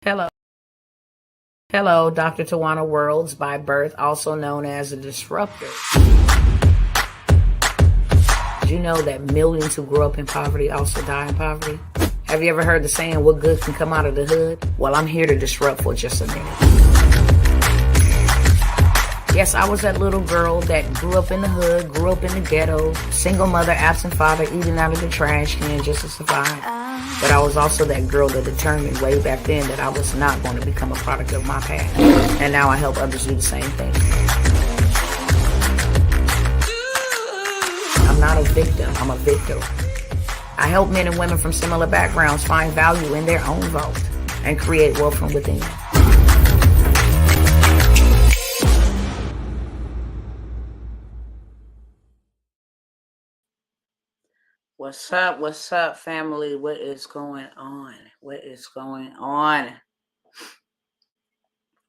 Hello. Hello, Dr. Tawana Worlds by birth, also known as a disruptor. Did you know that millions who grew up in poverty also die in poverty? Have you ever heard the saying, what good can come out of the hood? Well, I'm here to disrupt for just a minute. Yes, I was that little girl that grew up in the hood, grew up in the ghetto, single mother, absent father, eating out of the trash can just to survive. But I was also that girl that determined way back then that I was not going to become a product of my past. And now I help others do the same thing. I'm not a victim, I'm a victor. I help men and women from similar backgrounds find value in their own vault and create wealth from within. What's up, family? What is going on? What is going on?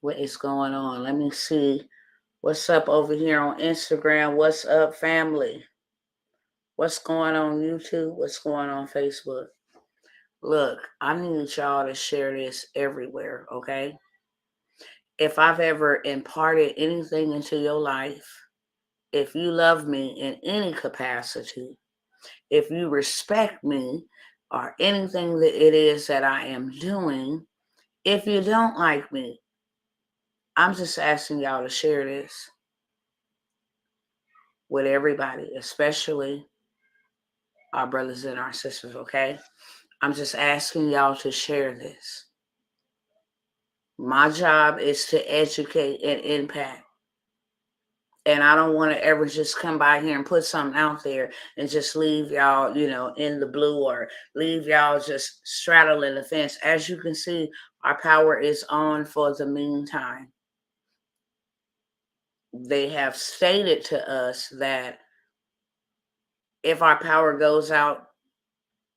What is going on? Let me see. What's up over here on Instagram? What's up, family? What's going on YouTube? What's going on Facebook? Look, I need y'all to share this everywhere, okay? If I've ever imparted anything into your life, if you love me in any capacity, if you respect me or anything that it is that I am doing, if you don't like me, I'm just asking y'all to share this with everybody, especially our brothers and our sisters, okay? I'm just asking y'all to share this. My job is to educate and impact. And I don't want to ever just come by here and put something out there and just leave y'all, in the blue or leave y'all just straddling the fence. As you can see, our power is on for the meantime. They have stated to us that if our power goes out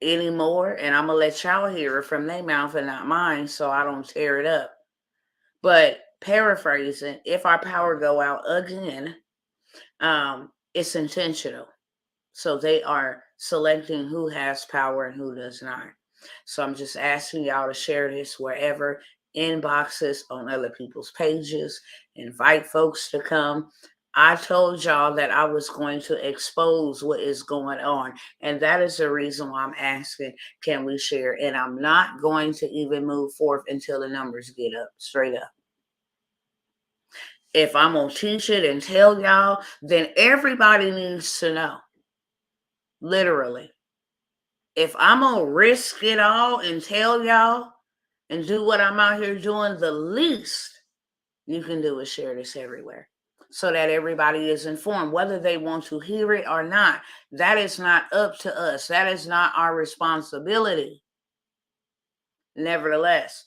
anymore, and I'm going to let y'all hear it from their mouth and not mine so I don't tear it up. But paraphrasing, if our power go out again, it's intentional. So they are selecting who has power and who does not. So I'm just asking y'all to share this wherever, inboxes, on other people's pages, invite folks to come. I told y'all that I was going to expose what is going on. And that is the reason why I'm asking, can we share? And I'm not going to even move forth until the numbers get up, straight up. If I'm going to teach it and tell y'all, then everybody needs to know. Literally. If I'm going to risk it all and tell y'all and do what I'm out here doing, the least you can do is share this everywhere so that everybody is informed, whether they want to hear it or not. That is not up to us. That is not our responsibility. Nevertheless,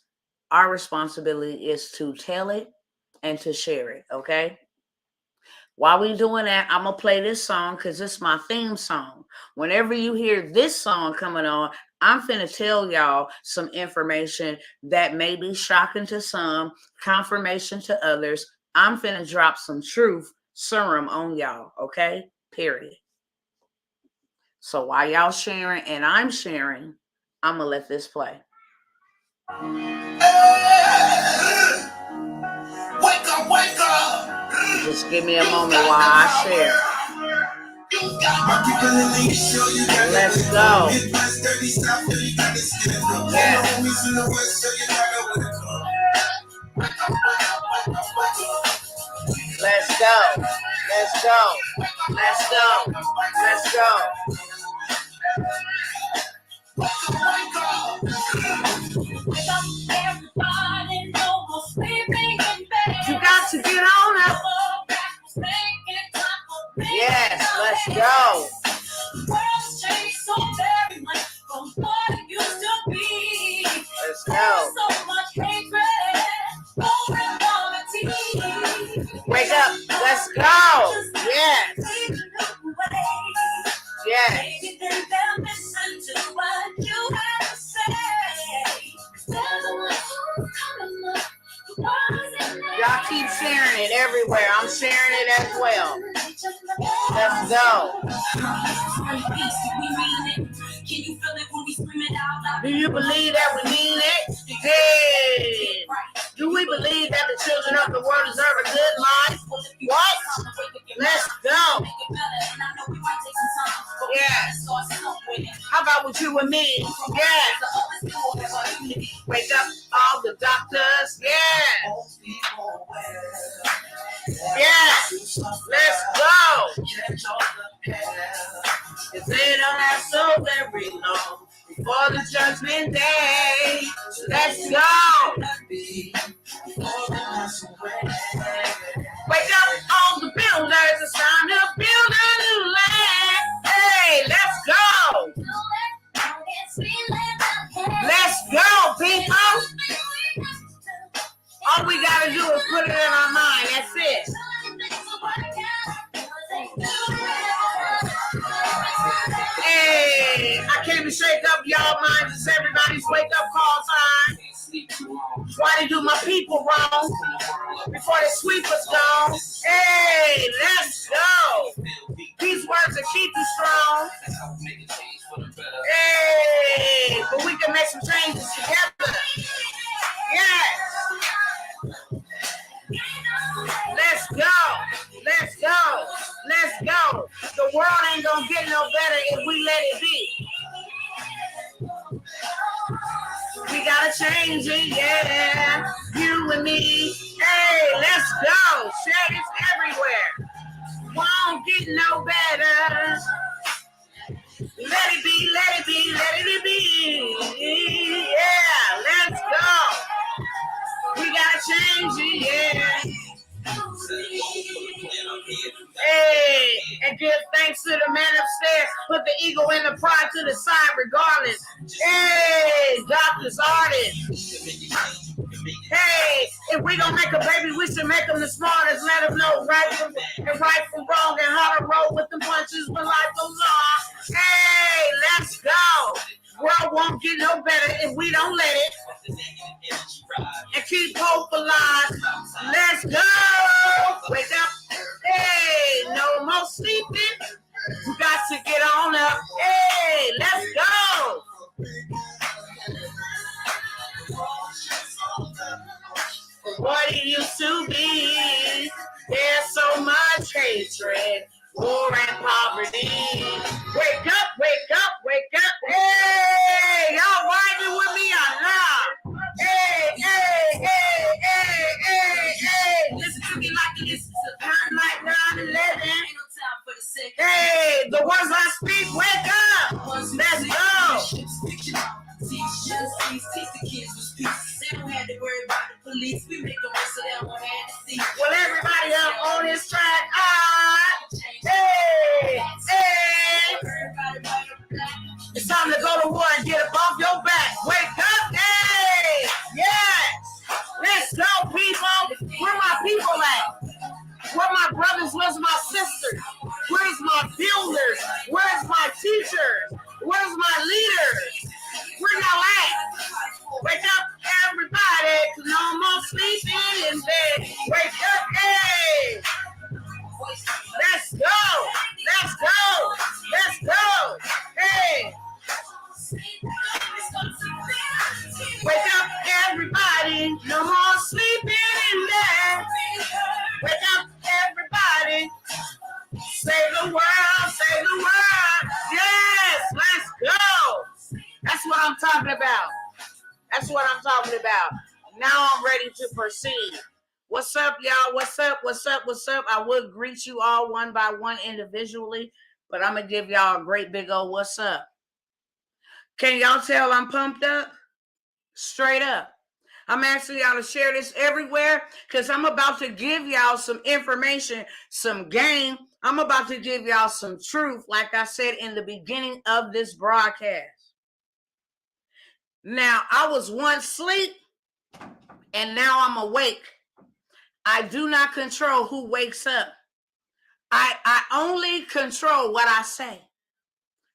our responsibility is to tell it and to share it, okay? While we doing that, I'm going to play this song because it's my theme song. Whenever you hear this song coming on, I'm finna tell y'all some information that may be shocking to some, confirmation to others. I'm finna drop some truth serum on y'all, okay? Period. So while y'all sharing and I'm sharing, I'm going to let this play. Wake up, wake up. Just give me a moment while I share. Let's go. Yes. Let's go. Let's go. Let's go. Let's go. You got to get on up. Yes, let's go. Let's go. Wake up. Let's go. Yes. Yes. Y'all keep sharing it everywhere. I'm sharing it as well. Let's go. Do you believe that we mean it? Hey. You and me, yeah. Wake up all the doctors, yeah. Yeah, let's go. If they don't have so very long before the judgment day, let's go. Wake up all the builders, it's time to build a new land. Hey, let's go. Let's go, people. All we gotta do is put it in our mind. That's it. Hey, I came to shake up y'all minds. It's everybody's wake up call time. Why they do my people wrong before the sweepers gone? Hey, let's go. These words will keep you strong. Hey, but we can make some changes together. Yes. Let's go. Let's go. Let's go. The world ain't gonna get no better if we let it be. We gotta change it, yeah. You and me. Hey, let's go. Share this everywhere. Won't get no better. Let it be, let it be, let it be. Yeah, let's go. We gotta change it, yeah. Hey, and give thanks to the man upstairs. Put the ego and the pride to the side regardless. Hey, doctors, artists. Hey, if we gonna make a baby, we should make them the smartest. Let them know right from wrong and how to roll with the punches when life goes on. Hey, let's go. World won't get no better if we don't let it. And keep hope alive. Let's go. Wake up. Hey, no more sleeping. We got to get on up. Hey, let's go. What it used to be. There's so much hatred, war and poverty. Wake up, wake up, wake up. Hey, y'all riding with me or not? Hey, hey, hey, hey, hey, hey. Listen to me like it is like 9/11. Hey, the words I speak, wake up. Let's go. Well, everybody up on this track. Hey, hey. It's time to go to war and get up off your back. Wake up, hey. Yes. Let's go, people. Where my people at? Where my brothers? Where's my sisters? Where's my builders? Where's my teachers? Where's my leaders? Where y'all at? Wake up, everybody, 'cause no more sleeping in bed. Wake up, hey! Let's go! Let's go! Let's go! Hey! Wake up, everybody, no more sleeping in bed. Wake up, everybody. Save the world, save the world. Yes, let's go. That's what I'm talking about. That's what I'm talking about. Now I'm ready to proceed. What's up, y'all? What's up? What's up? What's up? I would greet you all one by one individually, but I'm going to give y'all a great big old what's up. Can y'all tell I'm pumped up? Straight up. I'm asking y'all to share this everywhere because I'm about to give y'all some information, some game. I'm about to give y'all some truth, like I said in the beginning of this broadcast. Now, I was once asleep, and now I'm awake. I do not control who wakes up. I only control what I say.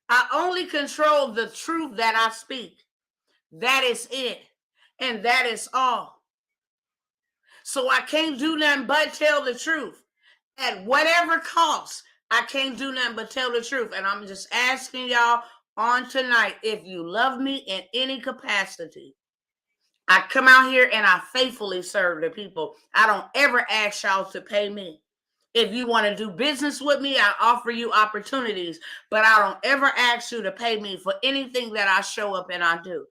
I only control the truth that I speak. That is it. And that is all. So I can't do nothing but tell the truth. At whatever cost, I can't do nothing but tell the truth. And I'm just asking y'all on tonight, if you love me in any capacity, I come out here and I faithfully serve the people. I don't ever ask y'all to pay me. If you want to do business with me, I offer you opportunities, but I don't ever ask you to pay me for anything that I show up and I do.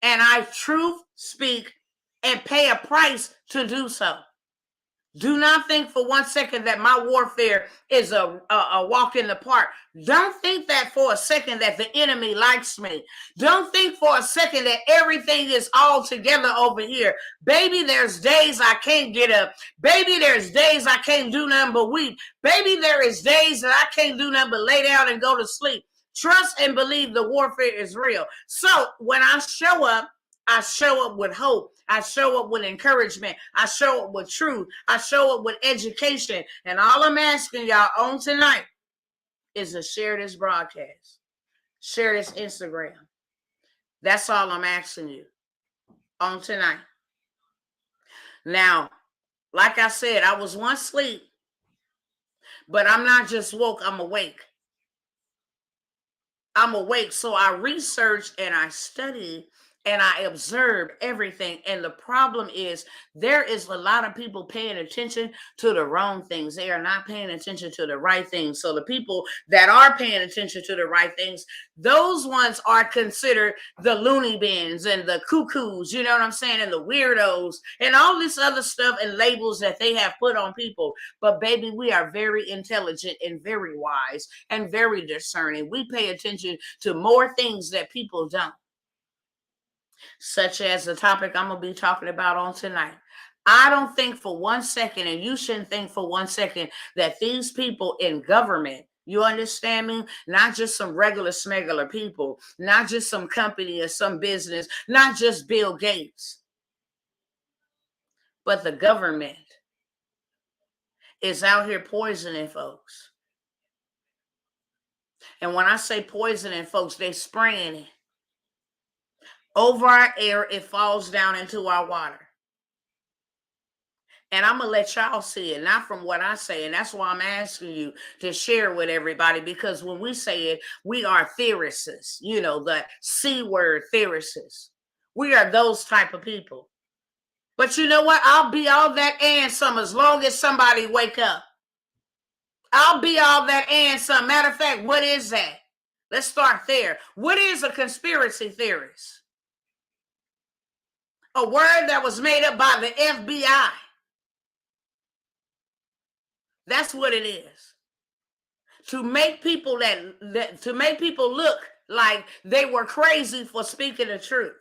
And I truth speak and pay a price to do so. Do not think for 1 second that my warfare is a walk in the park. Don't think that for a second that the enemy likes me. Don't think for a second that everything is all together over here. Baby, there's days I can't get up. Baby, there's days I can't do nothing but weep. Baby, there is days that I can't do nothing but lay down and go to sleep. Trust and believe the warfare is real. So when I show up with hope. I show up with encouragement. I show up with truth. I show up with education. And all I'm asking y'all on tonight is to share this broadcast. Share this Instagram. That's all I'm asking you on tonight. Now, like I said, I was once asleep, but I'm not just woke, I'm awake. I'm awake. So I research and I study and I observe everything. And the problem is there is a lot of people paying attention to the wrong things. They are not paying attention to the right things. So the people that are paying attention to the right things, those ones are considered the loony bins and the cuckoos, you know what I'm saying? And the weirdos and all this other stuff and labels that they have put on people. But baby, we are very intelligent and very wise and very discerning. We pay attention to more things that people don't. Such as the topic I'm going to be talking about on tonight. I don't think for 1 second, and you shouldn't think for 1 second, that these people in government, you understand me? Not just some regular smegular people, not just some company or some business, not just Bill Gates, but the government is out here poisoning folks. And when I say poisoning folks, they spraying it over our air. It falls down into our water. And I'm going to let y'all see it, not from what I say. And that's why I'm asking you to share with everybody, because when we say it, we are theorists, you know, the C word theorists. We are those type of people. But you know what? I'll be all that and some as long as somebody wake up. I'll be all that and some. Matter of fact, what is that? Let's start there. What is a conspiracy theorist? A word that was made up by the FBI. That's what it is. To make people to make people look like they were crazy for speaking the truth.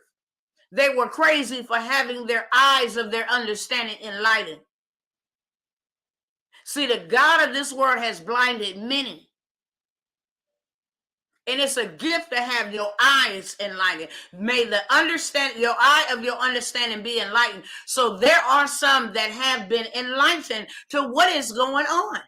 They were crazy for having their eyes of their understanding enlightened. See, the God of this world has blinded many. And it's a gift to have your eyes enlightened. May your eye of your understanding be enlightened. So there are some that have been enlightened to what is going on.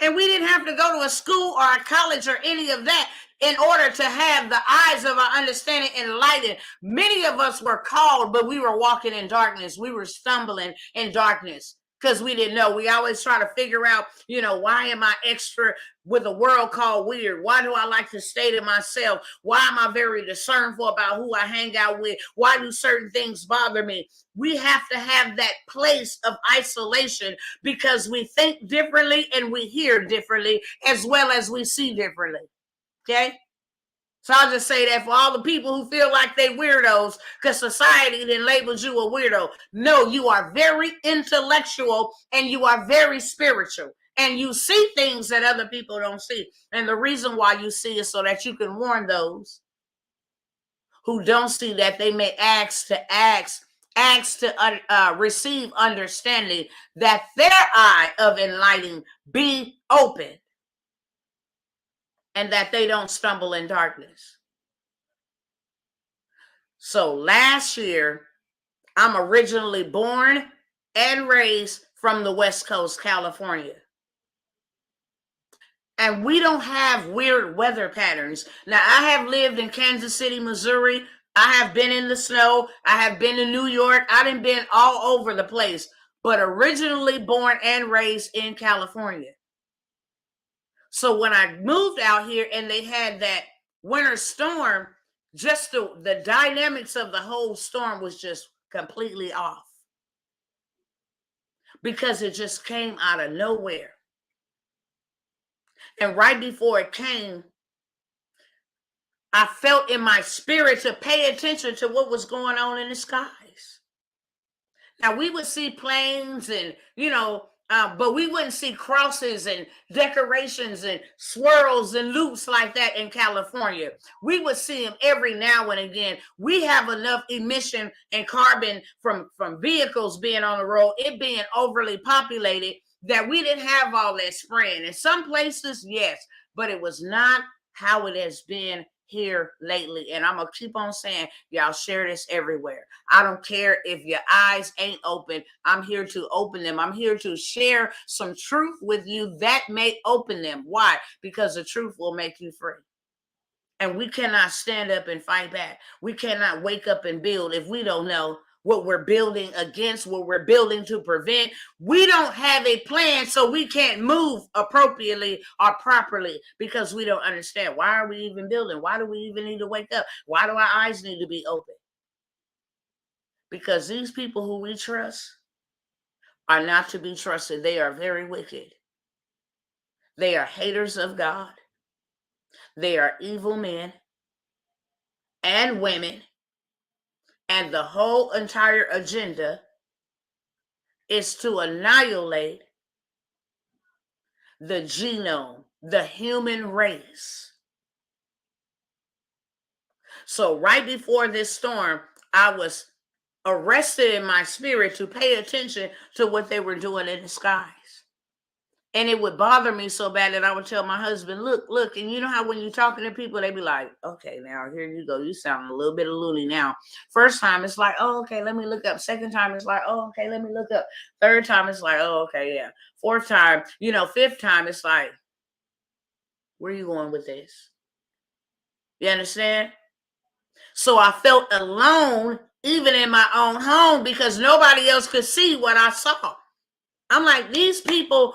And we didn't have to go to a school or a college or any of that in order to have the eyes of our understanding enlightened. Many of us were called, but we were walking in darkness. We were stumbling in darkness because we didn't know. We always try to figure out, you know, why am I extra with a world called weird? Why do I like to stay to myself? Why am I very discernful about who I hang out with? Why do certain things bother me? We have to have that place of isolation because we think differently and we hear differently as well as we see differently. Okay? So I'll just say that for all the people who feel like they weirdos because society then labels you a weirdo. No, you are very intellectual and you are very spiritual. And you see things that other people don't see. And the reason why you see is so that you can warn those who don't see that they may ask to receive understanding, that their eye of enlightening be open and that they don't stumble in darkness. So last year, I'm originally born and raised from the West Coast, California. And we don't have weird weather patterns. Now, I have lived in Kansas City, Missouri. I have been in the snow. I have been to New York. I done been all over the place, but originally born and raised in California. So when I moved out here and they had that winter storm, just the dynamics of the whole storm was just completely off. because it just came out of nowhere. And right before it came, I felt in my spirit to pay attention to what was going on in the skies. Now, we would see planes and, but we wouldn't see crosses and decorations and swirls and loops like that in California. We would see them every now and again. We have enough emission and carbon from vehicles being on the road, it being overly populated, that we didn't have all that spraying. In some places, yes, but it was not how it has been here lately. And I'm gonna keep on saying, y'all share this everywhere. I don't care if your eyes ain't open. I'm here to open them. I'm here to share some truth with you that may open them. Why? Because the truth will make you free. And we cannot stand up and fight back. We cannot wake up and build if we don't know what we're building against, what we're building to prevent. We don't have a plan, so we can't move appropriately or properly because we don't understand. Why are we even building? Why do we even need to wake up? Why do our eyes need to be open? Because these people who we trust are not to be trusted. They are very wicked. They are haters of God. They are evil men and women. And the whole entire agenda is to annihilate the genome, the human race. So right before this storm, I was arrested in my spirit to pay attention to what they were doing in the skies. And it would bother me so bad that I would tell my husband, look. And you know how when you're talking to people, they be like, okay, now here you go. You sound a little bit of loony now. First time, it's like, oh, okay, let me look up. Second time, it's like, oh, okay, let me look up. Third time, it's like, oh, okay, yeah. Fourth time, fifth time, it's like, where are you going with this? You understand? So I felt alone, even in my own home, because nobody else could see what I saw. I'm like, these people,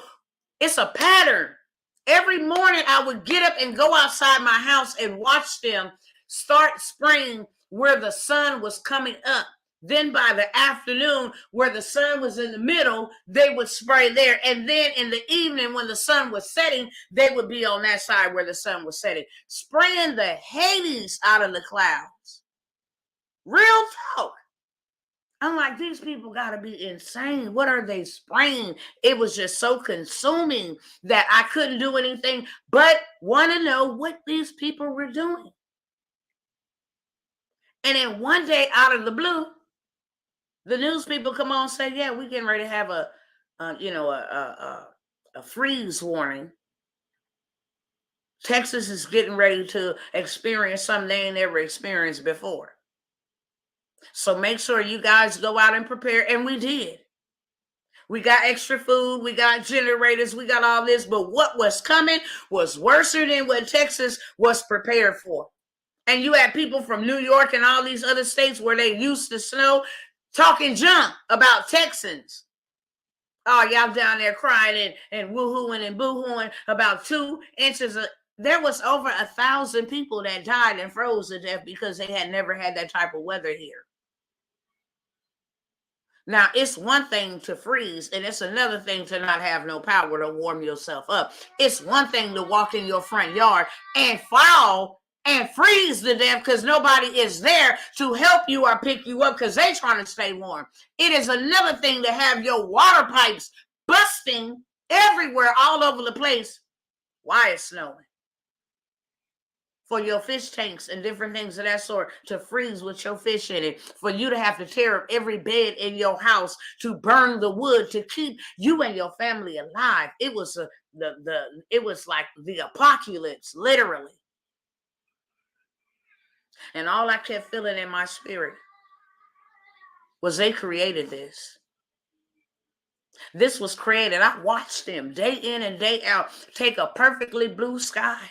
it's a pattern. Every morning I would get up and go outside my house and watch them start spraying where the sun was coming up. Then by the afternoon, where the sun was in the middle, they would spray there. And then in the evening, when the sun was setting, they would be on that side where the sun was setting, spraying the Hades out of the clouds. Real talk. I'm like, these people got to be insane. What are they spraying? It was just so consuming that I couldn't do anything but want to know what these people were doing. And then one day, out of the blue, the news people come on and say, yeah, we're getting ready to have a freeze warning. Texas is getting ready to experience something they ain't never experienced before. So make sure you guys go out and prepare. And we did. We got extra food. We got generators. We got all this. But what was coming was worse than what Texas was prepared for. And you had people from New York and all these other states where they used to snow talking junk about Texans. Oh, y'all down there crying and woohooing and boohooing about 2 inches of... There was over 1,000 people that died and froze to death because they had never had that type of weather here. Now, it's one thing to freeze, and it's another thing to not have no power to warm yourself up. It's one thing to walk in your front yard and fall and freeze to death because nobody is there to help you or pick you up because they're trying to stay warm. It is another thing to have your water pipes busting everywhere, all over the place. Why it's snowing? For your fish tanks and different things of that sort to freeze with your fish in it, for you to have to tear up every bed in your house to burn the wood to keep you and your family alive. It was it was like the apocalypse, literally. And all I kept feeling in my spirit was they created this. This was created. I watched them day in and day out take a perfectly blue sky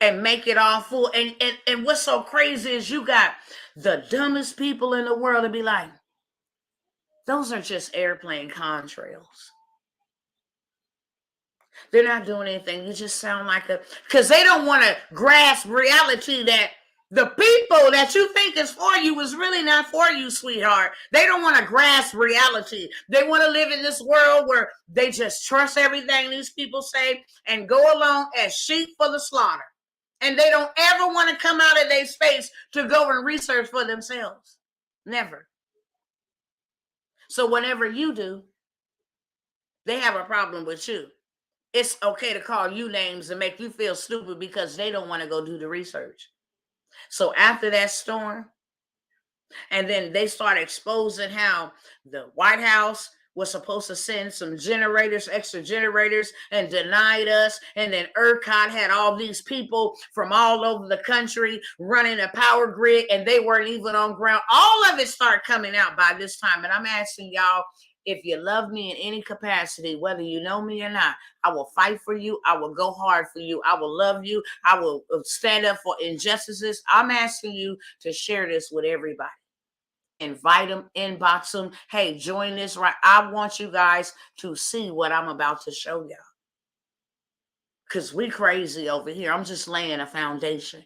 and make it all full. And what's so crazy is you got the dumbest people in the world to be like, those are just airplane contrails. They're not doing anything. You just sound like because they don't want to grasp reality that The people that you think is for you is really not for you, sweetheart. They don't want to grasp reality. They want to live in this world where they just trust everything these people say and go along as sheep for the slaughter. And they don't ever want to come out of their space to go and research for themselves. Never. So whenever you do, they have a problem with you. It's okay to call you names and make you feel stupid because they don't want to go do the research. So after that storm, and then they start exposing how the White House was supposed to send some generators, extra generators, and denied us. And then ERCOT had all these people from all over the country running a power grid, and they weren't even on ground. All of it started coming out by this time. And I'm asking y'all, if you love me in any capacity, whether you know me or not, I will fight for you. I will go hard for you. I will love you. I will stand up for injustices. I'm asking you to share this with everybody. Invite them, inbox them. Hey, join this, right? I want you guys to see what I'm about to show y'all. Because we crazy over here. I'm just laying a foundation.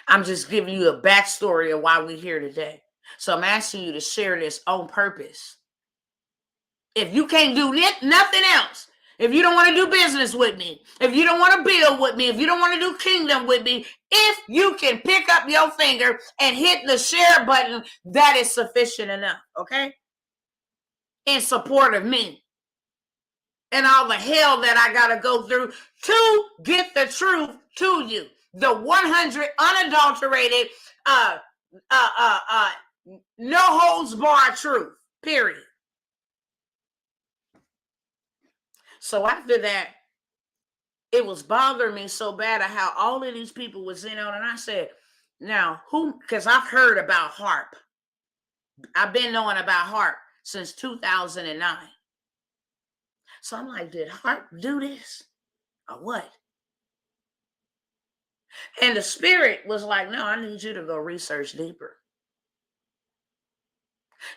I'm just giving you a backstory of why we're here today. So I'm asking you to share this on purpose. If you can't do nothing else, if you don't want to do business with me, if you don't want to build with me, if you don't want to do kingdom with me, if you can pick up your finger and hit the share button, that is sufficient enough, okay? In support of me and all the hell that I got to go through to get the truth to you. The 100 unadulterated, no holds barred truth, period. So after that, it was bothering me so bad of how all of these people was in on. And I said, now who, because I've heard about HAARP. I've been knowing about HAARP since 2009. So I'm like, did HAARP do this or what? And the spirit was like, no, I need you to go research deeper.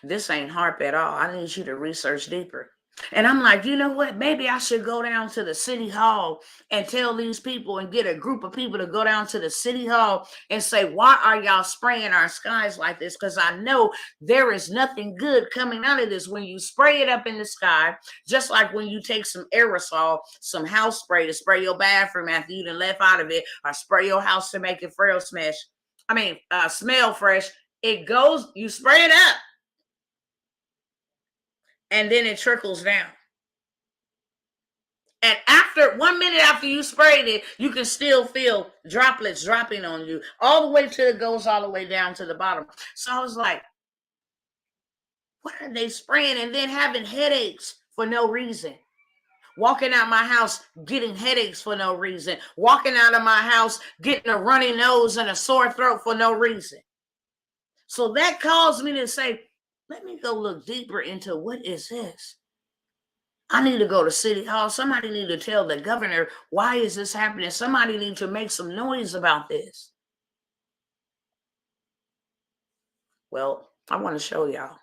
This ain't HAARP at all. I need you to research deeper. And I'm like, you know what? Maybe I should go down to the city hall and tell these people and get a group of people to go down to the city hall and say, why are y'all spraying our skies like this? Because I know there is nothing good coming out of this when you spray it up in the sky, just like when you take some aerosol, some house spray to spray your bathroom after you done left out of it, or spray your house to make it smell fresh. It goes, you spray it up. And then it trickles down. And after 1 minute after you sprayed it, you can still feel droplets dropping on you all the way till it goes all the way down to the bottom. So I was like, what are they spraying? And then having headaches for no reason. Walking out my house, getting headaches for no reason. Walking out of my house, getting a runny nose and a sore throat for no reason. So that caused me to say, let me go look deeper into what is this. I need to go to City Hall. Somebody need to tell the governor, why is this happening? Somebody need to make some noise about this. Well, I want to show y'all.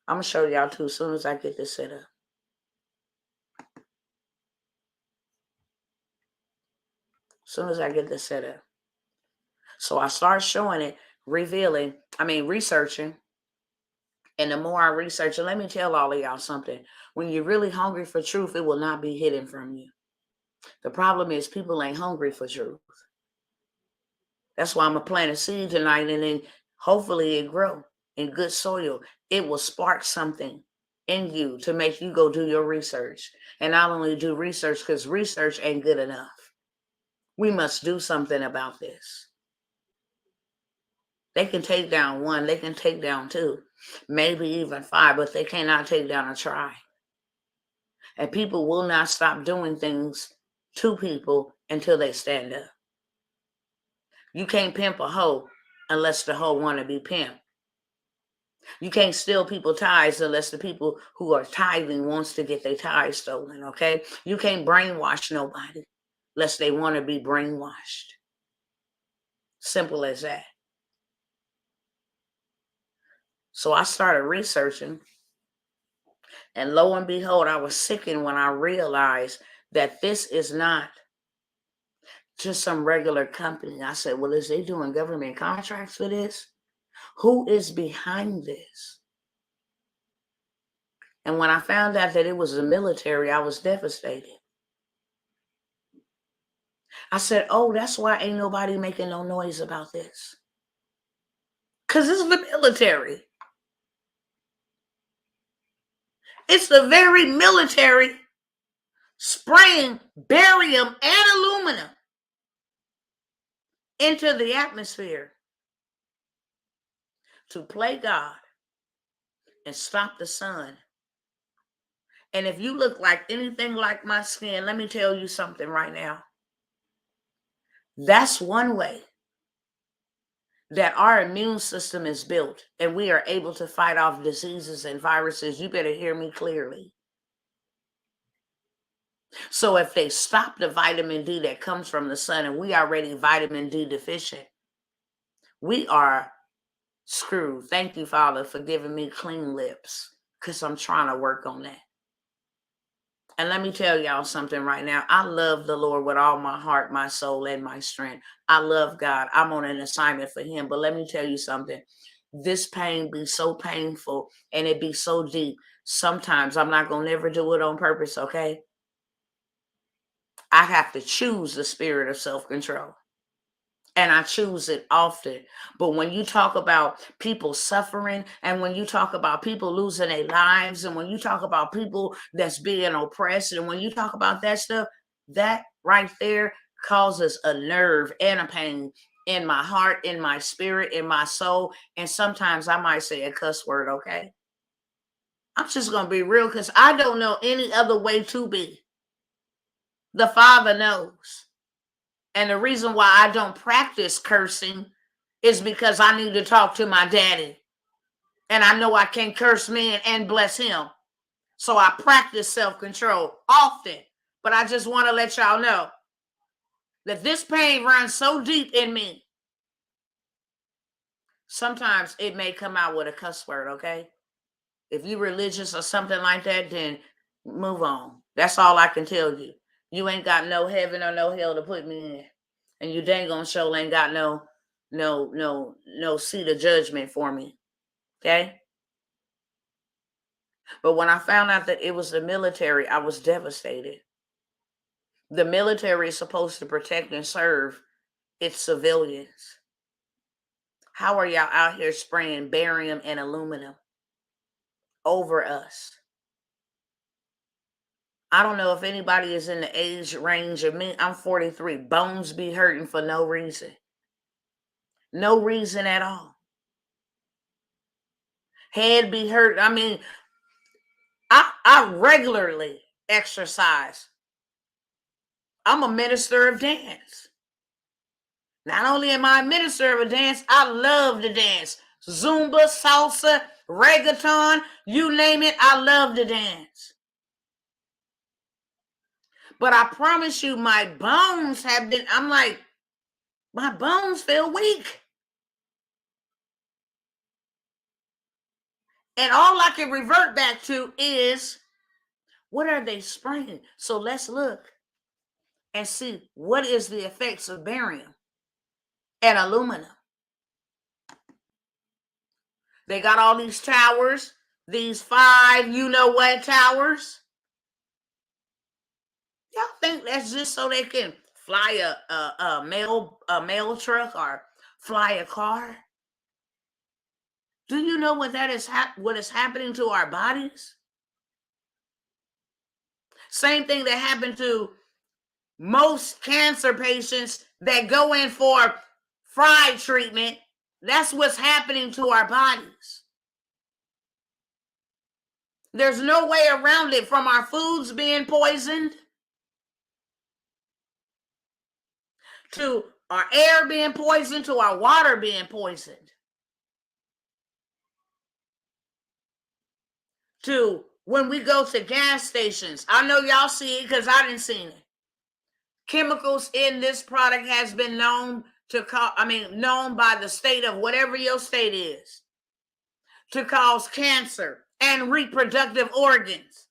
I'm going to show y'all too as soon as I get this set up. As soon as I get this set up. So I start showing it, researching. And the more I research, and let me tell all of y'all something. When you're really hungry for truth, it will not be hidden from you. The problem is people ain't hungry for truth. That's why I'm going to plant a seed tonight, and then hopefully it grow in good soil. It will spark something in you to make you go do your research. And not only do research, because research ain't good enough. We must do something about this. They can take down one, they can take down two, maybe even five, but they cannot take down a tribe. And people will not stop doing things to people until they stand up. You can't pimp a hoe unless the hoe want to be pimped. You can't steal people tithes unless the people who are tithing wants to get their tithes stolen, okay? You can't brainwash nobody unless they want to be brainwashed. Simple as that. So I started researching, and lo and behold, I was sickened when I realized that this is not just some regular company. I said, well, is they doing government contracts for this? Who is behind this? And when I found out that it was the military, I was devastated. I said, oh, that's why ain't nobody making no noise about this. Because it's the military. It's the very military spraying barium and aluminum into the atmosphere to play God and stop the sun. And if you look like anything like my skin, let me tell you something right now. That's one way that our immune system is built and we are able to fight off diseases and viruses. You better hear me clearly. So if they stop the vitamin D that comes from the sun and we are already vitamin D deficient, we are screwed. Thank you, Father, for giving me clean lips, because I'm trying to work on that. And let me tell y'all something right now. I love the Lord with all my heart, my soul, and my strength. I love God. I'm on an assignment for him. But let me tell you something. This pain be so painful and it be so deep. Sometimes I'm not going to never do it on purpose, okay? I have to choose the spirit of self-control. And I choose it often. But when you talk about people suffering, and when you talk about people losing their lives, and when you talk about people that's being oppressed, and when you talk about that stuff, that right there causes a nerve and a pain in my heart, in my spirit, in my soul. And sometimes I might say a cuss word, okay? I'm just going to be real, because I don't know any other way to be. The Father knows. And the reason why I don't practice cursing is because I need to talk to my daddy. And I know I can't curse men and bless him. So I practice self-control often. But I just want to let y'all know that this pain runs so deep in me. Sometimes it may come out with a cuss word, okay? If you're religious or something like that, then move on. That's all I can tell you. You ain't got no heaven or no hell to put me in. And you dang on show ain't got no seat of judgment for me. Okay? But when I found out that it was the military, I was devastated. The military is supposed to protect and serve its civilians. How are y'all out here spraying barium and aluminum over us? I don't know if anybody is in the age range of me. I'm 43. Bones be hurting for no reason. No reason at all. Head be hurt. I mean, I regularly exercise. I'm a minister of dance. Not only am I a minister of a dance, I love to dance. Zumba, salsa, reggaeton, you name it, I love to dance. But I promise you, my bones have been, I'm like, my bones feel weak. And all I can revert back to is, what are they spraying? So let's look and see what is the effects of barium and aluminum. They got all these towers, these 5 you-know-what towers. Y'all think that's just so they can fly a mail truck or fly a car? Do you know what that is? What is happening to our bodies? Same thing that happened to most cancer patients that go in for fried treatment. That's what's happening to our bodies. There's no way around it, from our foods being poisoned to our air being poisoned to our water being poisoned to when we go to gas stations. I know y'all see it because I didn't see it. Chemicals in this product has been known to known by the state of whatever your state is, to cause cancer and reproductive organs.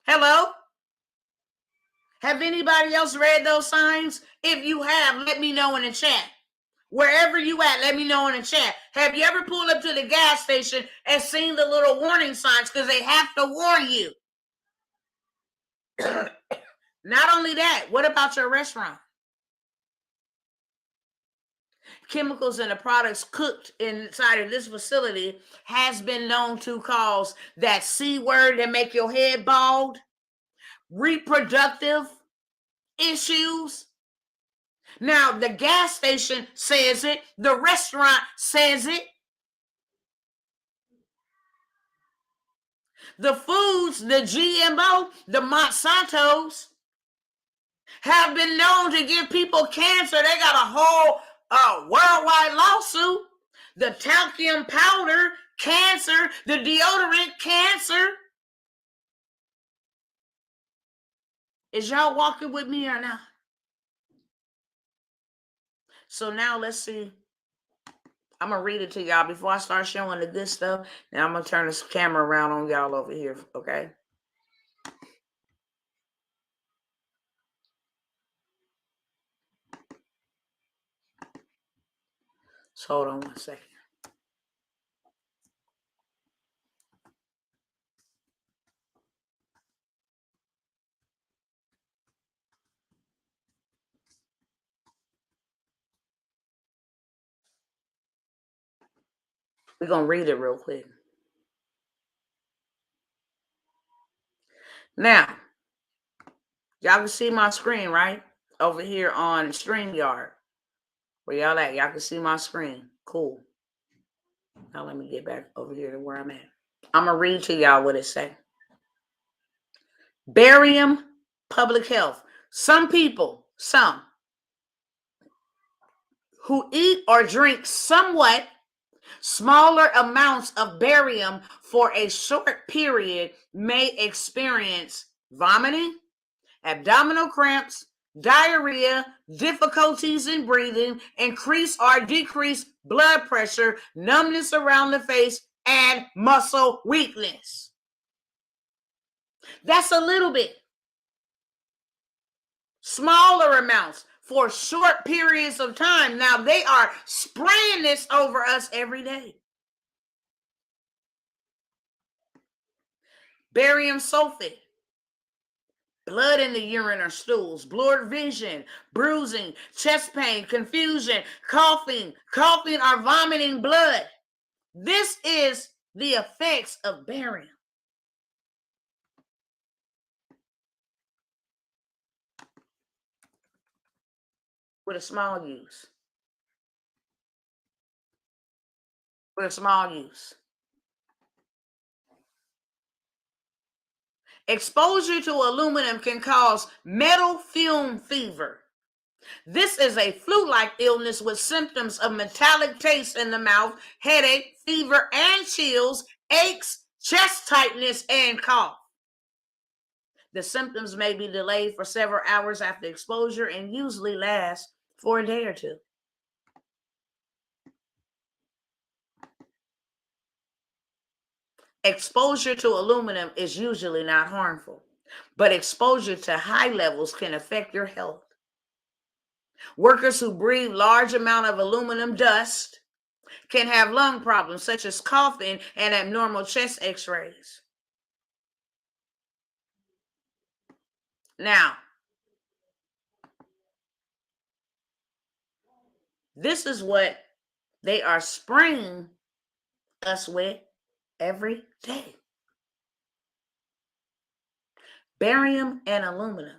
Hello? Have anybody else read those signs? If you have, let me know in the chat. Wherever you at, let me know in the chat. Have you ever pulled up to the gas station and seen the little warning signs? Because they have to warn you. Not only that, what about your restaurant? Chemicals in the products cooked inside of this facility has been known to cause that C word that make your head bald, reproductive issues. Now, the gas station says it, the restaurant says it. The foods, the GMO, the Monsantos have been known to give people cancer. They got a whole worldwide lawsuit. The talcum powder, cancer. The deodorant, cancer. Is y'all walking with me or not? So now let's see. I'm going to read it to y'all before I start showing the good stuff. Now I'm going to turn this camera around on y'all over here, okay? So hold on 1 second. We're going to read it real quick. Now, y'all can see my screen, right? Over here on StreamYard. Where y'all at? Y'all can see my screen. Cool. Now let me get back over here to where I'm at. I'm going to read to y'all what it say. Barium Public Health. Some people, who eat or drink somewhat smaller amounts of barium for a short period may experience vomiting, abdominal cramps, diarrhea, difficulties in breathing, increased or decreased blood pressure, numbness around the face, and muscle weakness. That's a little bit. Smaller amounts for short periods of time. Now they are spraying this over us every day. Barium sulfate. Blood in the urine or stools, blurred vision, bruising, chest pain, confusion, coughing or vomiting blood. This is the effects of barium. With a small use. With a small use. Exposure to aluminum can cause metal fume fever. This is a flu-like illness with symptoms of metallic taste in the mouth, headache, fever, and chills, aches, chest tightness, and cough. The symptoms may be delayed for several hours after exposure and usually last for a day or two. Exposure to aluminum is usually not harmful, but exposure to high levels can affect your health. Workers who breathe large amount of aluminum dust can have lung problems such as coughing and abnormal chest x-rays. Now, this is what they are spraying us with every day. Barium and aluminum.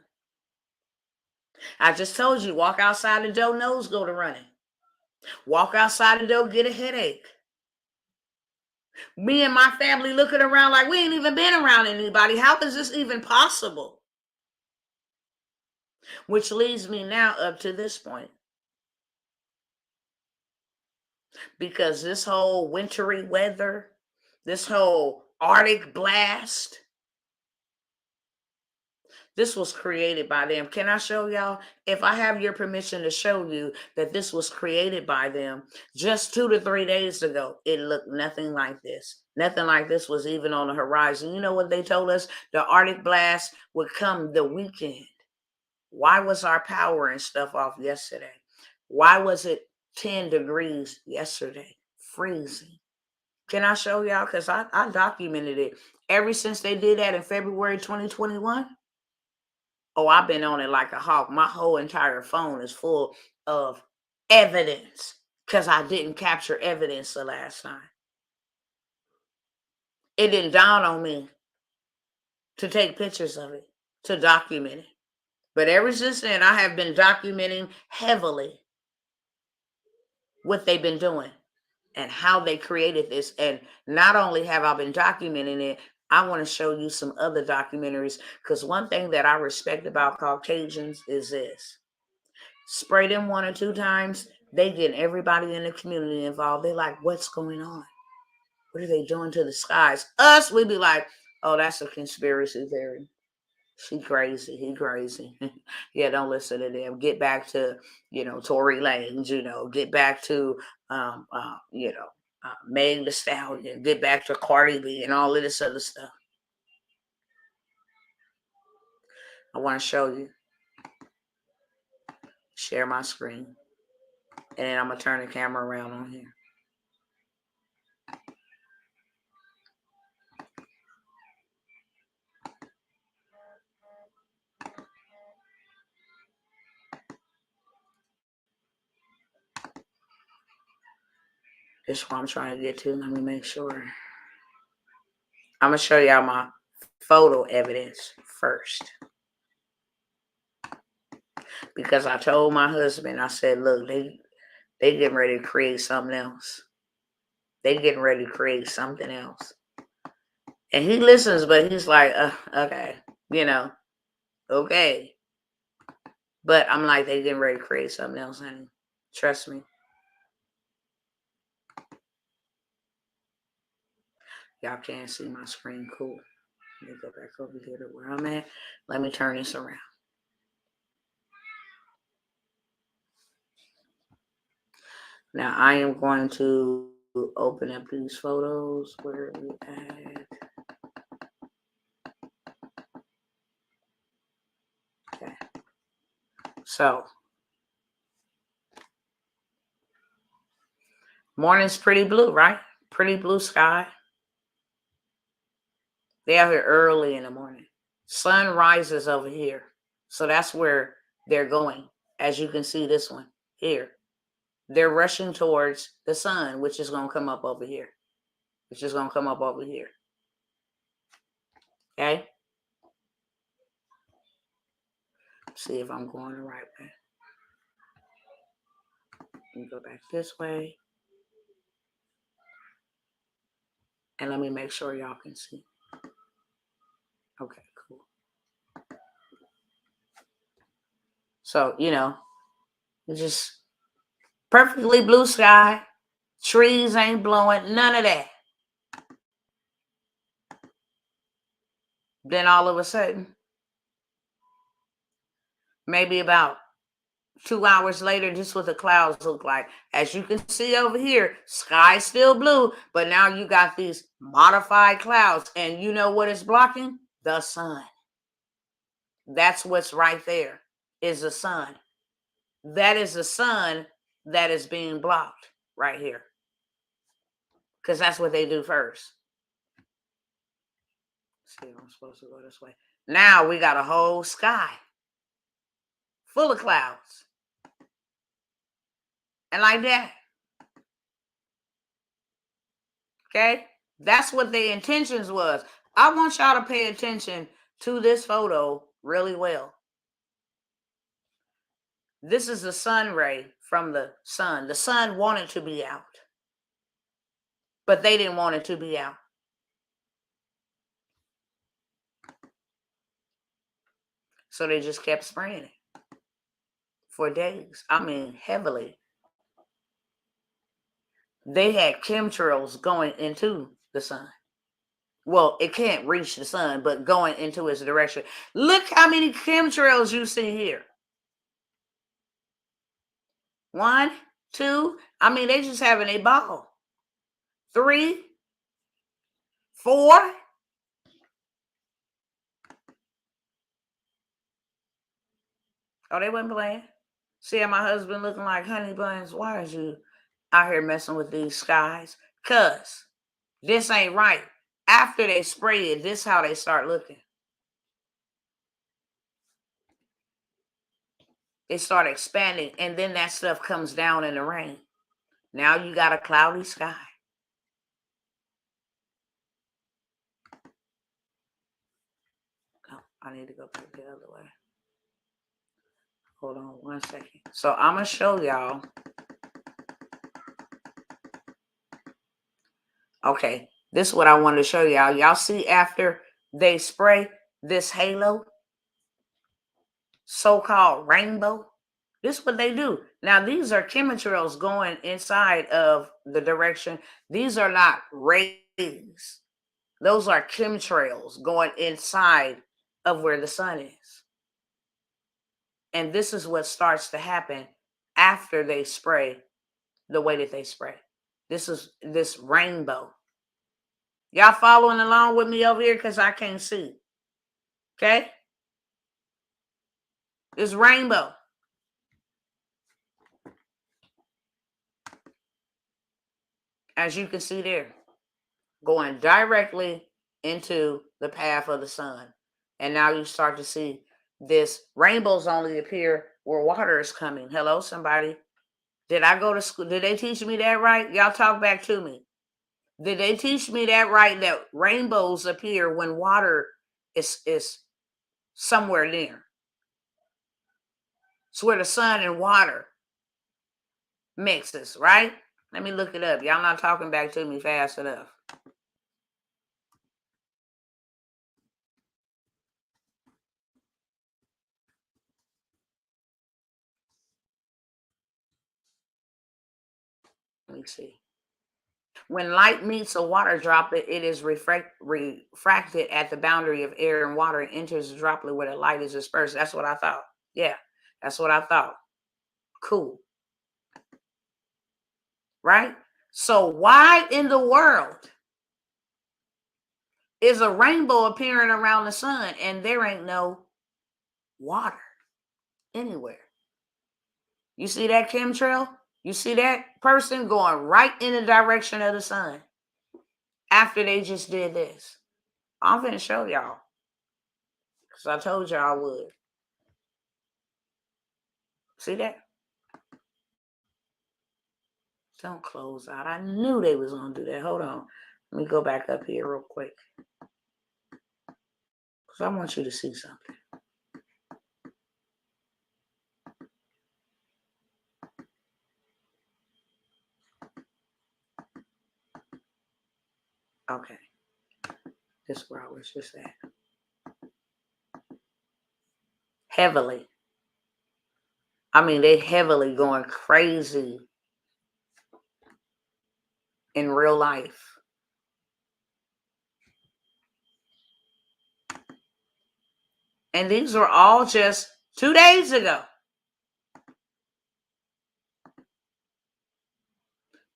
I just told you, walk outside the door, nose go to running. Walk outside the door, get a headache. Me and my family looking around like we ain't even been around anybody. How is this even possible? Which leads me now up to this point. Because this whole wintry weather, this whole Arctic blast, this was created by them. Can I show y'all? If I have your permission to show you that this was created by them just 2 to 3 days ago, it looked nothing like this. Nothing like this was even on the horizon. You know what they told us? The Arctic blast would come the weekend. Why was our power and stuff off yesterday? Why was it 10 degrees yesterday? Freezing. Can I show y'all? Because I documented it. Ever since they did that in February 2021, oh, I've been on it like a hawk. My whole entire phone is full of evidence because I didn't capture evidence the last time. It didn't dawn on me to take pictures of it, to document it. But ever since then, I have been documenting heavily what they've been doing and how they created this. And not only have I been documenting it, I want to show you some other documentaries, because one thing that I respect about Caucasians is this: spray them 1 or 2 times, they get everybody in the community involved. They're like, what's going on? What are they doing to the skies? Us, we'd be like, oh, that's a conspiracy theory. She crazy. He crazy. Yeah, don't listen to them. Get back to, Tory Lanez, get back to, Meg Thee Stallion, get back to Cardi B and all of this other stuff. I want to show you. Share my screen. And then I'm going to turn the camera around on here. This is what I'm trying to get to. Let me make sure. I'm going to show y'all my photo evidence first. Because I told my husband, I said, look, they getting ready to create something else. They getting ready to create something else. And he listens, but he's like, okay, okay. But I'm like, they getting ready to create something else, honey. Trust me. Y'all can't see my screen. Cool. Let me go back over here to where I'm at. Let me turn this around. Now I am going to open up these photos. Where are we at? Okay. So, morning's pretty blue, right? Pretty blue sky. They out here early in the morning. Sun rises over here. So that's where they're going. As you can see this one here. They're rushing towards the sun, which is going to come up over here. Which is going to come up over here. Okay? See if I'm going the right way. Let me go back this way. And let me make sure y'all can see. Okay, cool. So, just perfectly blue sky. Trees ain't blowing. None of that. Then all of a sudden, maybe about 2 hours later, this is what the clouds look like. As you can see over here, sky's still blue, but now you got these modified clouds. And you know what is blocking? The sun. That's what's right there, is the sun. That is the sun that is being blocked right here. Because that's what they do first. See, I'm supposed to go this way. Now we got a whole sky full of clouds. And like that. Okay? That's what their intentions was. I want y'all to pay attention to this photo really well. This is the sun ray from the sun. The sun wanted to be out. But they didn't want it to be out. So they just kept spraying it for days. I mean, heavily. They had chemtrails going into the sun. Well, it can't reach the sun, but going into its direction. Look how many chemtrails you see here. 1, 2. I mean, they just having a ball. 3, 4. Oh, they wasn't playing. See how my husband looking like honey buns? Why is you out here messing with these skies? Cause this ain't right. After they spray it, this how they start looking. They start expanding, and then that stuff comes down in the rain. Now you got a cloudy sky. Oh, I need to go back the other way. Hold on 1 second. So I'm going to show y'all. Okay, this is what I wanted to show y'all. Y'all see after they spray this halo, so-called rainbow? This is what they do. Now, these are chemtrails going inside of the direction. These are not rays. Those are chemtrails going inside of where the sun is. And this is what starts to happen after they spray the way that they spray. This is this rainbow. Y'all following along with me over here? Because I can't see. Okay? This rainbow. As you can see there, going directly into the path of the sun. And now you start to see this rainbows only appear where water is coming. Hello, somebody. Did I go to school? Did they teach me that right? Y'all talk back to me. Did they teach me that right? That rainbows appear when water is somewhere near. It's where the sun and water mixes, right? Let me look it up. Y'all not talking back to me fast enough. Let me see. When light meets a water droplet, it is refracted at the boundary of air and water and enters the droplet where the light is dispersed. That's what I thought. Yeah, that's what I thought. Cool. Right? So why in the world is a rainbow appearing around the sun and there ain't no water anywhere? You see that chemtrail? You see that person going right in the direction of the sun after they just did this. I'm going to show y'all because I told y'all I would. See that? Don't close out. I knew they was going to do that. Hold on. Let me go back up here real quick because I want you to see something. Okay. This is where I was just at. Heavily. I mean, they heavily going crazy in real life. And these were all just 2 days ago.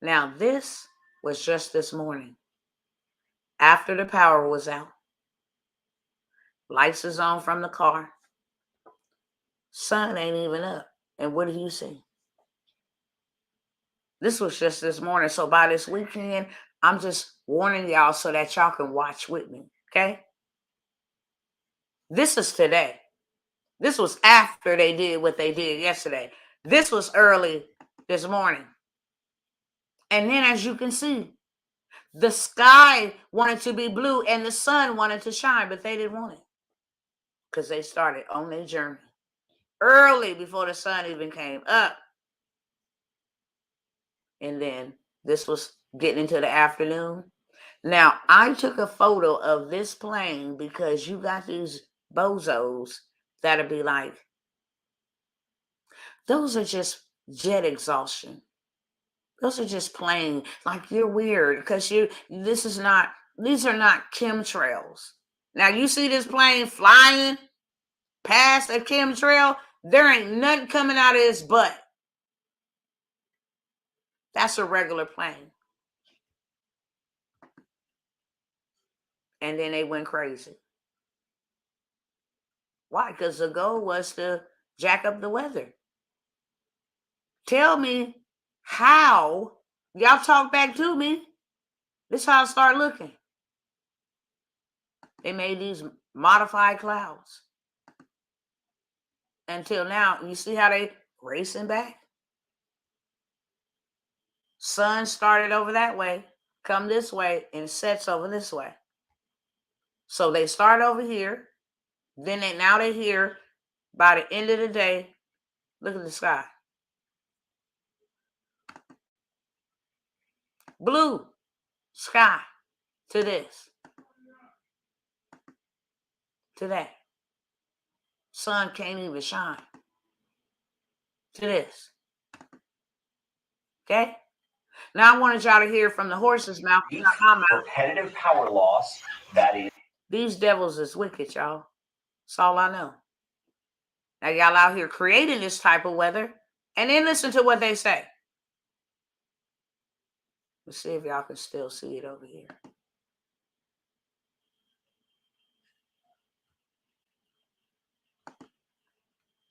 Now, this was just this morning. After the power was out. Lights is on from the car. Sun ain't even up. And what do you see? This was just this morning. So by this weekend, I'm just warning y'all so that y'all can watch with me. Okay? This is today. This was after they did what they did yesterday. This was early this morning. And then as you can see, the sky wanted to be blue and the sun wanted to shine, but they didn't want it because they started on their journey early before the sun even came up. And then this was getting into the afternoon. Now, I took a photo of this plane because you got these bozos that'll be like, those are just jet exhaustion. Those are just plain, like you're weird because these are not chemtrails. Now you see this plane flying past a chemtrail, there ain't nothing coming out of his butt. That's a regular plane. And then they went crazy. Why? Because the goal was to jack up the weather. Tell me how. Y'all talk back to me. This is how I start looking. They made these modified clouds. Until now, you see how they racing back? Sun started over that way, come this way, and sets over this way. So they start over here. Then now they're here. By the end of the day, look at the sky. Blue sky to this. To that. Sun can't even shine. To this. Okay? Now I wanted y'all to hear from the horse's mouth, not my mouth. Repetitive power loss, that is. These devils is wicked, y'all. That's all I know. Now y'all out here creating this type of weather, and then listen to what they say. Let's see if y'all can still see it over here.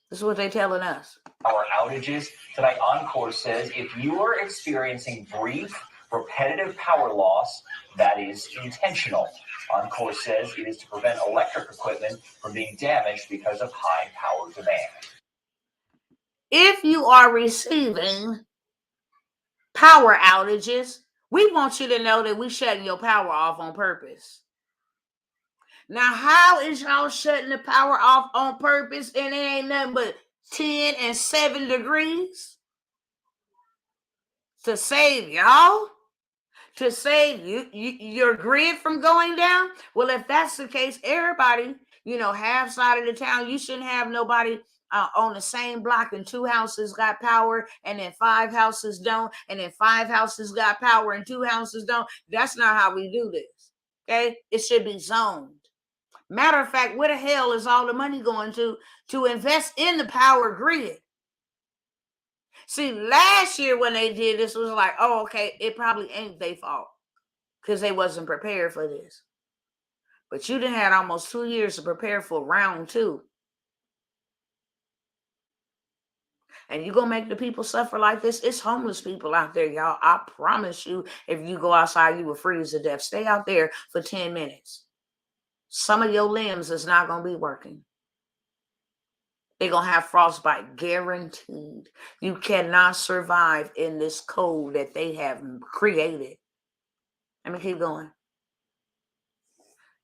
This is what they're telling us. Power outages. Tonight, Encore says if you are experiencing brief, repetitive power loss, that is intentional. Encore says it is to prevent electric equipment from being damaged because of high power demand. If you are receiving power outages, we want you to know that we're shutting your power off on purpose. Now, how is y'all shutting the power off on purpose and it ain't nothing but 10 and 7 degrees? To save y'all? To save your grid from going down? Well, if that's the case, everybody, half side of the town, you shouldn't have nobody on the same block and 2 houses got power and then 5 houses don't, and then 5 houses got power and 2 houses don't. That's not how we do this. Okay? It should be zoned. Matter of fact, where the hell is all the money going to invest in the power grid? See, last year when they did this, it was like, oh, okay, it probably ain't their fault because they wasn't prepared for this. But you done had almost 2 years to prepare for round 2. And you gonna make the people suffer like this? It's homeless people out there, y'all. I promise you, if you go outside, you will freeze to death. Stay out there for 10 minutes. Some of your limbs is not going to be working. They're going to have frostbite, guaranteed. You cannot survive in this cold that they have created. Let me keep going.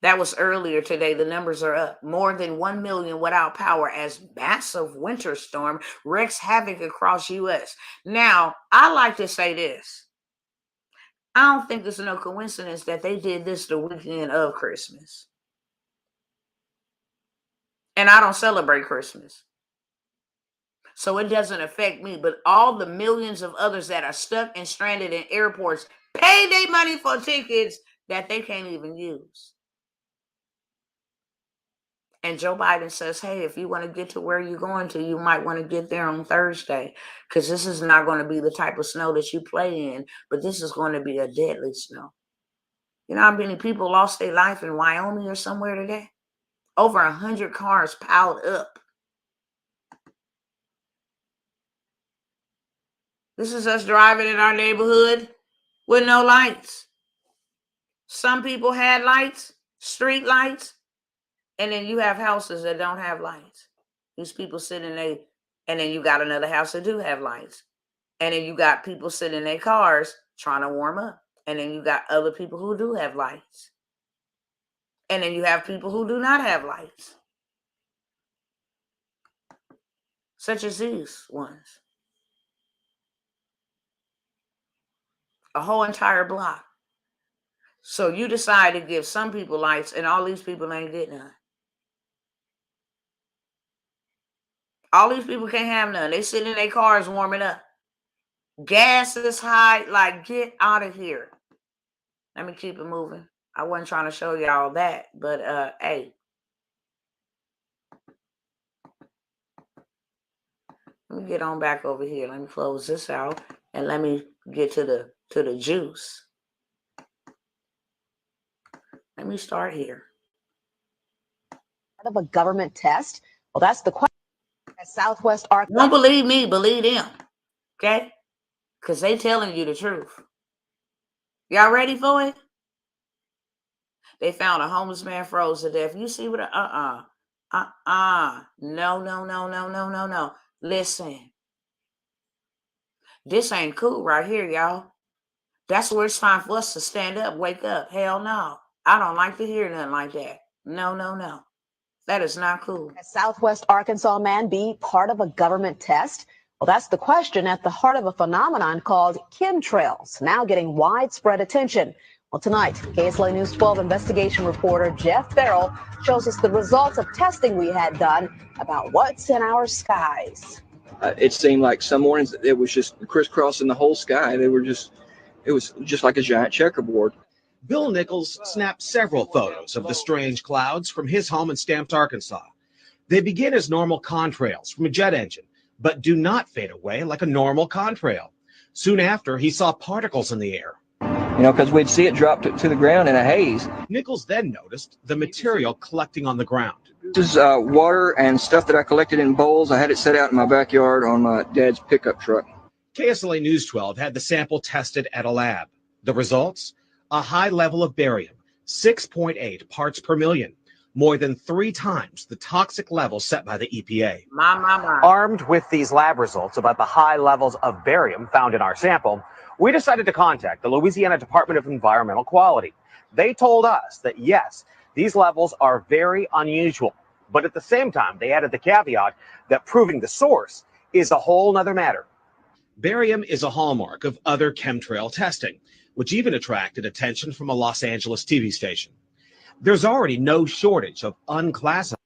That was earlier today. The numbers are up. More than 1 million without power as massive winter storm wreaks havoc across U.S. Now, I like to say this. I don't think it's no coincidence that they did this the weekend of Christmas. And I don't celebrate Christmas. So it doesn't affect me. But all the millions of others that are stuck and stranded in airports pay their money for tickets that they can't even use. And Joe Biden says, hey, if you want to get to where you're going to, you might want to get there on Thursday, because this is not going to be the type of snow that you play in, but this is going to be a deadly snow. You know how many people lost their life in Wyoming or somewhere today? Over 100 cars piled up. This is us driving in our neighborhood with no lights. Some people had lights, street lights, and then you have houses that don't have lights. These people sitting there, and then you got another house that do have lights. And then you got people sitting in their cars trying to warm up. And then you got other people who do have lights. And then you have people who do not have lights. Such as these ones. A whole entire block. So you decide to give some people lights and all these people ain't getting none. All these people can't have none. They sit in their cars warming up. Gas is high. Like, get out of here. Let me keep it moving. I wasn't trying to show y'all that, but hey. Let me get on back over here. Let me close this out and let me get to the juice. Let me start here. Part of a government test? Well, that's the question. Southwest Arkansas. Don't believe me, believe them. Okay? Because they telling you the truth. Y'all ready for it? They found a homeless man froze to death. You see what? No. Listen. This ain't cool right here, y'all. That's where it's time for us to stand up, wake up. Hell no. I don't like to hear nothing like that. No. That is not cool. A Southwest Arkansas man be part of a government test? Well, that's the question at the heart of a phenomenon called chemtrails, now getting widespread attention. Well, tonight, KSLA News 12 investigation reporter Jeff Farrell shows us the results of testing we had done about what's in our skies. It seemed like some mornings it was just crisscrossing the whole sky. It was just like a giant checkerboard. Bill Nichols snapped several photos of the strange clouds from his home in Stamps, Arkansas. They begin as normal contrails from a jet engine, but do not fade away like a normal contrail. Soon after, he saw particles in the air. Because we'd see it drop to the ground in a haze. Nichols then noticed the material collecting on the ground. This is water and stuff that I collected in bowls. I had it set out in my backyard on my dad's pickup truck. KSLA News 12 had the sample tested at a lab. The results? A high level of barium, 6.8 parts per million, more than 3 times the toxic level set by the EPA. My. Armed with these lab results about the high levels of barium found in our sample, we decided to contact the Louisiana Department of Environmental Quality. They told us that, yes, these levels are very unusual, but at the same time, they added the caveat that proving the source is a whole nother matter. Barium is a hallmark of other chemtrail testing, which even attracted attention from a Los Angeles TV station. There's already no shortage of unclassified.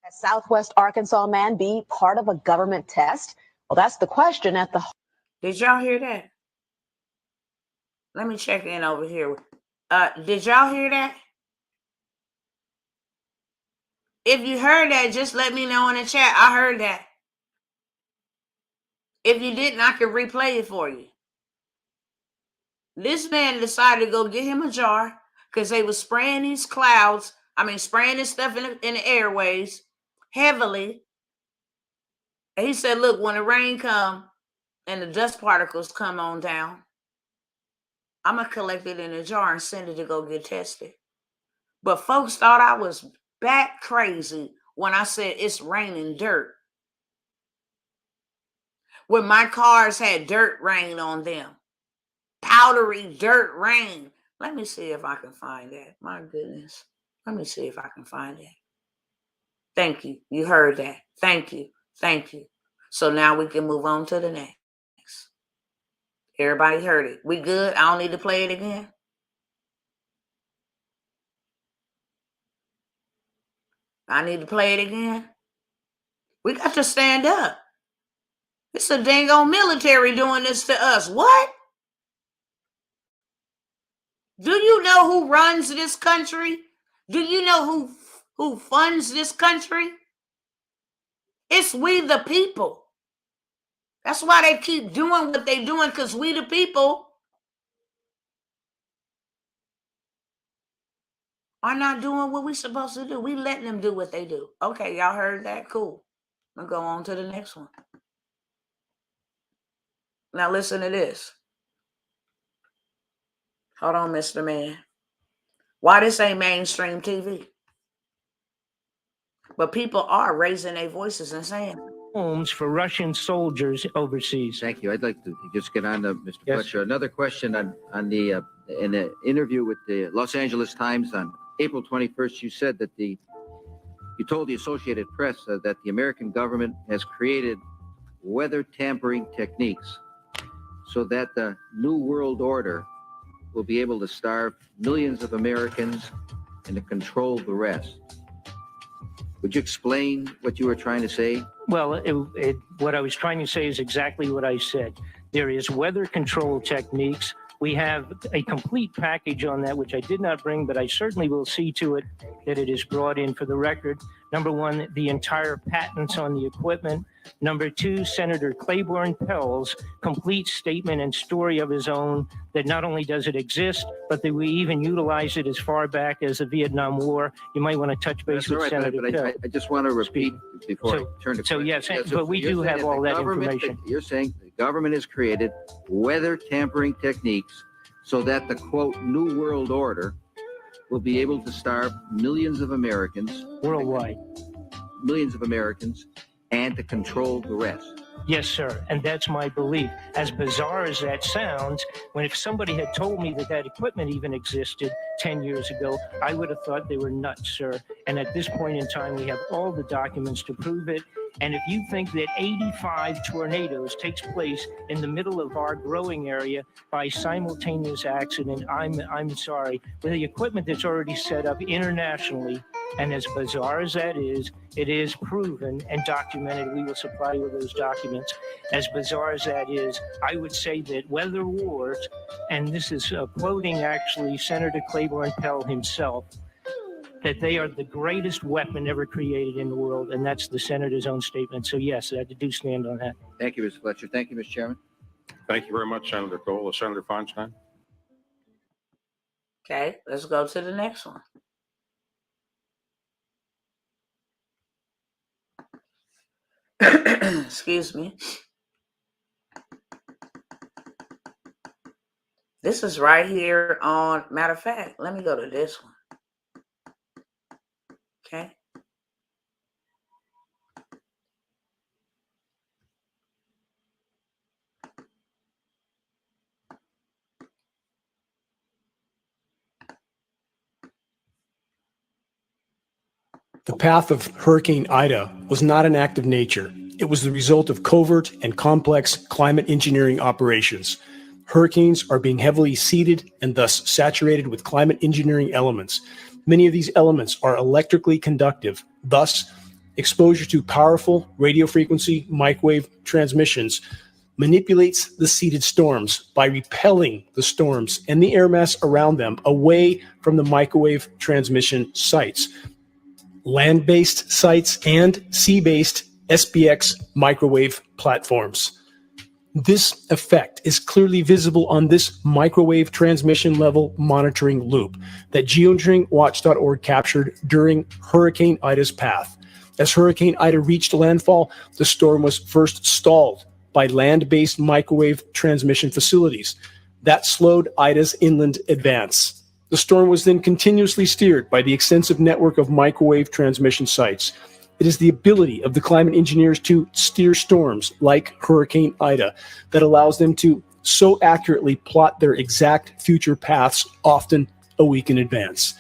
A Southwest Arkansas man be part of a government test? Well, that's the question at the... Did y'all hear that? Let me check in over here. Did y'all hear that? If you heard that, just let me know in the chat. I heard that. If you didn't, I can replay it for you. This man decided to go get him a jar because they were spraying these clouds. Spraying this stuff in the airways heavily. And he said, look, when the rain come and the dust particles come on down, I'm going to collect it in a jar and send it to go get tested. But folks thought I was bat crazy when I said it's raining dirt. When my cars had dirt rain on them. Powdery dirt rain. Let me see if I can find that. My goodness. Let me see if I can find that. Thank you. You heard that. Thank you. So now we can move on to the next. Everybody heard it. We good? I don't need to play it again. I need to play it again. We got to stand up. It's a dang old military doing this to us. What? Do you know who runs this country? Do you know who funds this country? It's we the people. That's why they keep doing what they're doing, because we the people are not doing what we're supposed to do. We letting them do what they do. Okay, y'all heard that? Cool. I'll go on to the next one. Now listen to this. Hold on, Mr. Man. Why this ain't mainstream TV? But people are raising their voices and saying homes for Russian soldiers overseas. Thank you. I'd like to just get on to Mr. Yes. Fletcher. Another question on the in an interview with the Los Angeles Times on April 21st, you said that you told the Associated Press that the American government has created weather tampering techniques so that the New World Order will be able to starve millions of Americans and to control the rest. Would you explain what you were trying to say? Well, what I was trying to say is exactly what I said. There is weather control techniques. We have a complete package on that, which I did not bring, but I certainly will see to it that it is brought in for the record. Number one, the entire patents on the equipment. Number two, Senator Claiborne Pell's complete statement and story of his own that not only does it exist, but that we even utilize it as far back as the Vietnam War. You might want to touch base That's all with right, Senator but Pell. I just want to repeat before I turn to So yes, questions. but we you're do saying have that all the that government- information. You're saying the government has created weather tampering techniques so that the, quote, New World Order will be able to starve millions of Americans, Worldwide. and to control the rest. Yes, sir. And that's my belief. As bizarre as that sounds, if somebody had told me that that equipment even existed 10 years ago, I would have thought they were nuts, sir. And at this point in time, we have all the documents to prove it. And if you think that 85 tornadoes takes place in the middle of our growing area by simultaneous accident, I'm sorry. With the equipment that's already set up internationally, and as bizarre as that is, it is proven and documented. We will supply you with those documents. As bizarre as that is, I would say that weather wars, and this is quoting actually Senator Claiborne Pell himself, that they are the greatest weapon ever created in the world, and that's the senator's own statement. So yes, I do stand on that. Thank you, Mr. Fletcher. Thank you, Mr. Chairman. Thank you very much, Senator Cole. Senator Feinstein. Okay, let's go to the next one. Excuse me. This is right here on, matter of fact, let me go to this one. Okay. The path of Hurricane Ida was not an act of nature. It was the result of covert and complex climate engineering operations. Hurricanes are being heavily seeded and thus saturated with climate engineering elements. Many of these elements are electrically conductive. Thus, exposure to powerful radio frequency microwave transmissions manipulates the seeded storms by repelling the storms and the air mass around them away from the microwave transmission sites. Land-based sites and sea-based SPX microwave platforms. This effect is clearly visible on this microwave transmission level monitoring loop that geoengineeringwatch.org captured during Hurricane Ida's path. As Hurricane Ida reached landfall, the storm was first stalled by land-based microwave transmission facilities. That slowed Ida's inland advance. The storm was then continuously steered by the extensive network of microwave transmission sites. It is the ability of the climate engineers to steer storms like Hurricane Ida that allows them to so accurately plot their exact future paths, often a week in advance.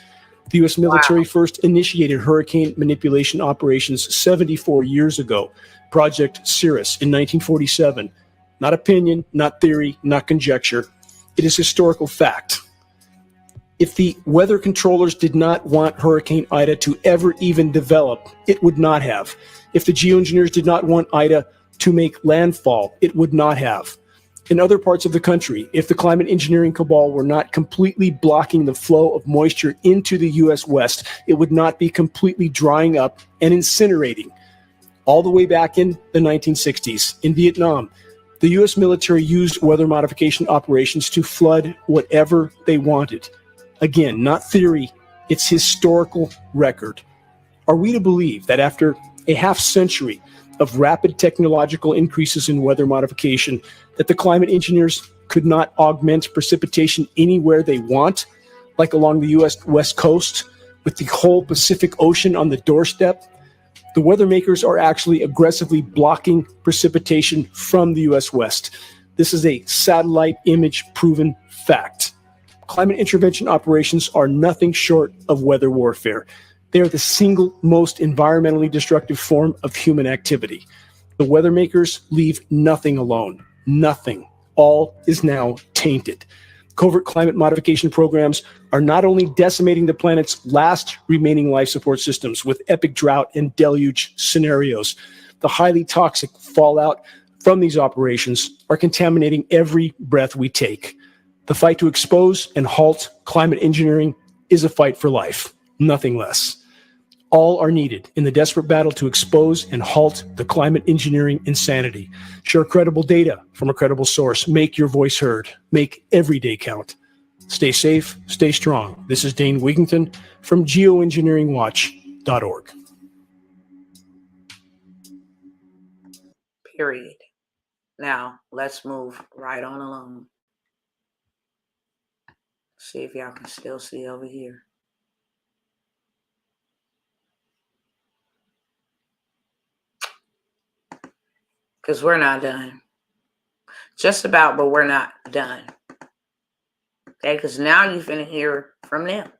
The U.S. military first initiated hurricane manipulation operations 74 years ago, Project Cirrus in 1947. Not opinion, not theory, not conjecture. It is historical fact. If the weather controllers did not want Hurricane Ida to ever even develop, it would not have. If the geoengineers did not want Ida to make landfall, it would not have. In other parts of the country, if the climate engineering cabal were not completely blocking the flow of moisture into the U.S. West, it would not be completely drying up and incinerating. All the way back in the 1960s, in Vietnam, the U.S. military used weather modification operations to flood whatever they wanted. Again, not theory, it's historical record. Are we to believe that after a half century of rapid technological increases in weather modification, that the climate engineers could not augment precipitation anywhere they want, like along the U.S. West Coast, with the whole Pacific Ocean on the doorstep? The weather makers are actually aggressively blocking precipitation from the U.S. West. This is a satellite image proven fact. Climate intervention operations are nothing short of weather warfare. They are the single most environmentally destructive form of human activity. The weather makers leave nothing alone. Nothing. All is now tainted. Covert climate modification programs are not only decimating the planet's last remaining life support systems with epic drought and deluge scenarios, the highly toxic fallout from these operations are contaminating every breath we take. The fight to expose and halt climate engineering is a fight for life, nothing less. All are needed in the desperate battle to expose and halt the climate engineering insanity. Share credible data from a credible source. Make your voice heard. Make every day count. Stay safe, stay strong. This is Dane Wigington from geoengineeringwatch.org. Period. Now, let's move right on along. See if y'all can still see over here. Because we're not done. Just about, but we're not done. Okay, because now you finna hear from them.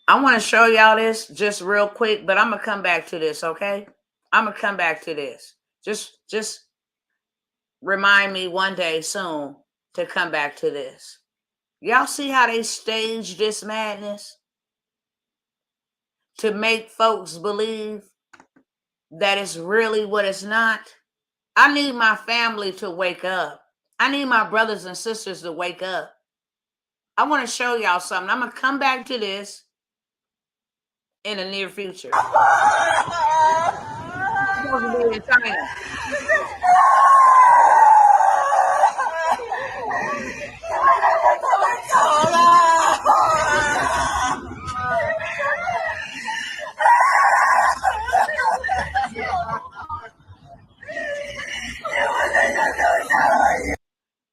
I want to show y'all this just real quick, but I'm going to come back to this, okay? I'm going to come back to this. Just remind me one day soon to come back to this. Y'all see how they stage this madness? To make folks believe that it's really what it's not. I need my family to wake up. I need my brothers and sisters to wake up. I want to show y'all something. I'm going to come back to this in the near future. In China.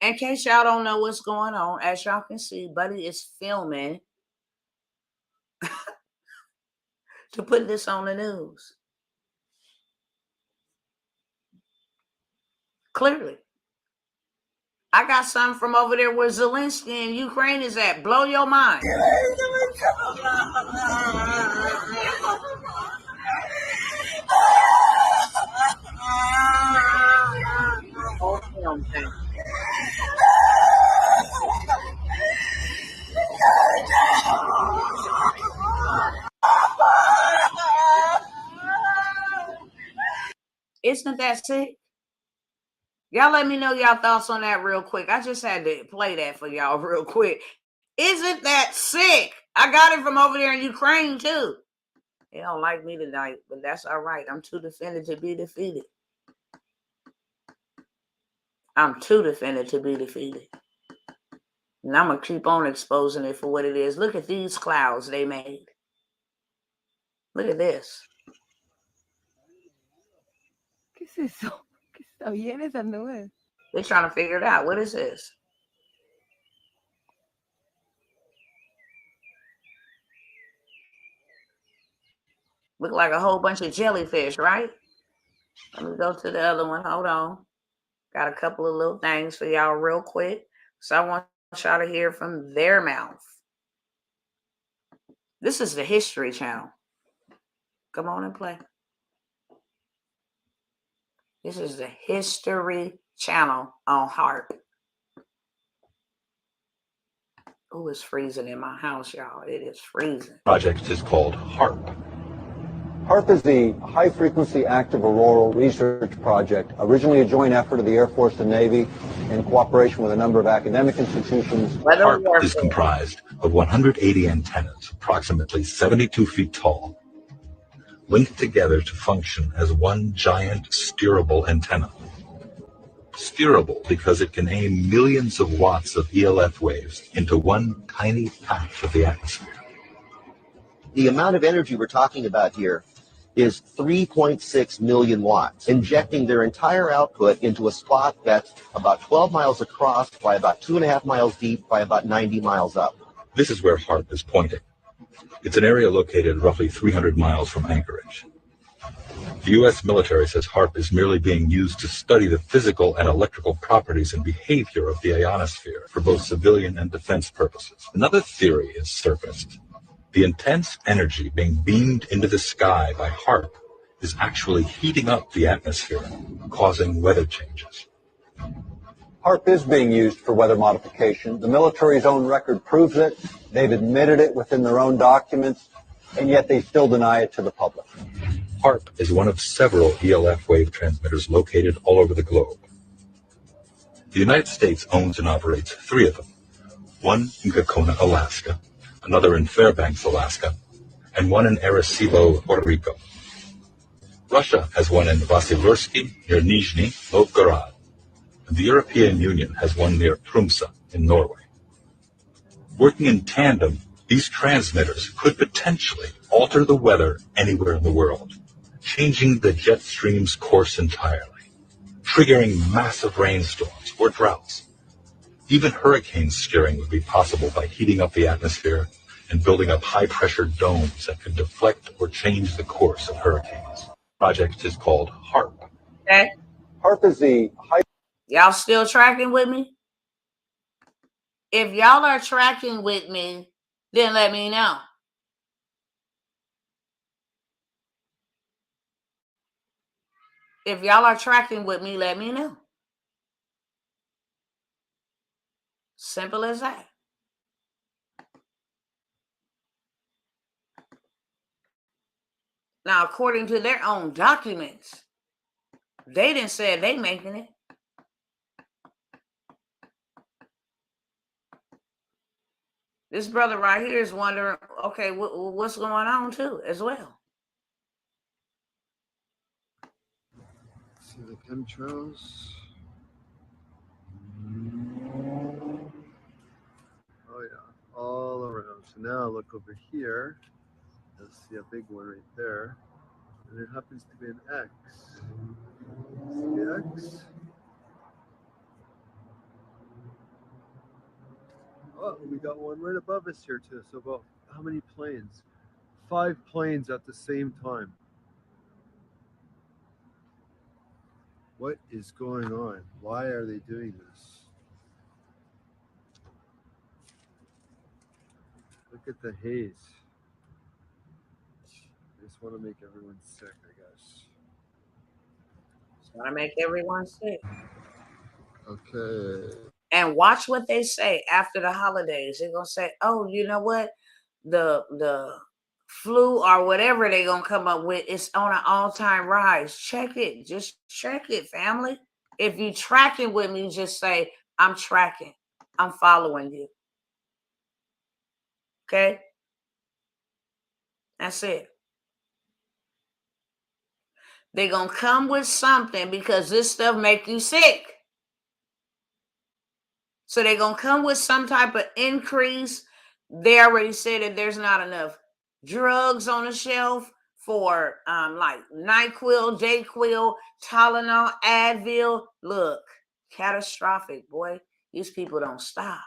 In case y'all don't know what's going on, as y'all can see, Buddy is filming to put this on the news. Clearly. I got something from over there where Zelensky in Ukraine is at. Blow your mind. Isn't that sick? Y'all let me know y'all thoughts on that real quick. I just had to play that for y'all real quick. Isn't that sick? I got it from over there in Ukraine too. They don't like me tonight, but that's all right. I'm too defended to be defeated. I'm too defended to be defeated. And I'm going to keep on exposing it for what it is. Look at these clouds they made. Look at this. ¿Qué es eso? ¿Qué está bien esas nubes? They're trying to figure it out. What is this? Look like a whole bunch of jellyfish, right? Let me go to the other one. Hold on. Got a couple of little things for y'all real quick. So I want y'all to hear from their mouth. This is the History Channel. Come on and play. This is the History Channel on HAARP. Oh, it's freezing in my house, y'all. It is freezing. Project is called HAARP. HAARP is the High Frequency Active Auroral Research Project, originally a joint effort of the Air Force and Navy in cooperation with a number of academic institutions. HAARP is comprised of 180 antennas, approximately 72 feet tall, linked together to function as one giant steerable antenna. Steerable because it can aim millions of watts of ELF waves into one tiny patch of the atmosphere. The amount of energy we're talking about here is 3.6 million watts, injecting their entire output into a spot that's about 12 miles across by about 2.5 miles deep by about 90 miles up. This is where HAARP is pointing. It's an area located roughly 300 miles from Anchorage. The U.S. military says HAARP is merely being used to study the physical and electrical properties and behavior of the ionosphere for both civilian and defense purposes. Another theory has surfaced. The intense energy being beamed into the sky by HAARP is actually heating up the atmosphere, causing weather changes. HAARP is being used for weather modification. The military's own record proves it. They've admitted it within their own documents, and yet they still deny it to the public. HAARP is one of several ELF wave transmitters located all over the globe. The United States owns and operates 3 of them, one in Gacona, Alaska, another in Fairbanks, Alaska, and one in Arecibo, Puerto Rico. Russia has one in Vasilursky near Nizhny Novgorod, and the European Union has one near Tromsø in Norway. Working in tandem, these transmitters could potentially alter the weather anywhere in the world, changing the jet stream's course entirely, triggering massive rainstorms or droughts. Even hurricane steering would be possible by heating up the atmosphere and building up high-pressure domes that could deflect or change the course of hurricanes. The project is called HARP. Okay. HARP is the high. Y'all still tracking with me? If y'all are tracking with me, then let me know. If y'all are tracking with me, let me know. Simple as that. Now, according to their own documents, they didn't say they making it. This brother right here is wondering, okay, what's going on too, as well. See the chemtrails. Oh yeah, all around. So now look over here. You'll see a big one right there. And it happens to be an X. See the X? Oh, we got one right above us here too. So about how many planes? 5 planes at the same time. What is going on? Why are they doing this? Look at the haze. They just want to make everyone sick, I guess. Just want to make everyone sick. Okay. And watch what they say after the holidays. They're gonna say, "Oh, you know what? The flu or whatever they're gonna come up with is on an all-time rise." Check it. Just check it, family. If you tracking with me, just say, "I'm tracking. I'm following you." Okay? That's it. They're gonna come with something because this stuff make you sick. So they're going to come with some type of increase. They already said that there's not enough drugs on the shelf for like NyQuil, Dayquil, Tylenol, Advil. Look, catastrophic, boy. These people don't stop.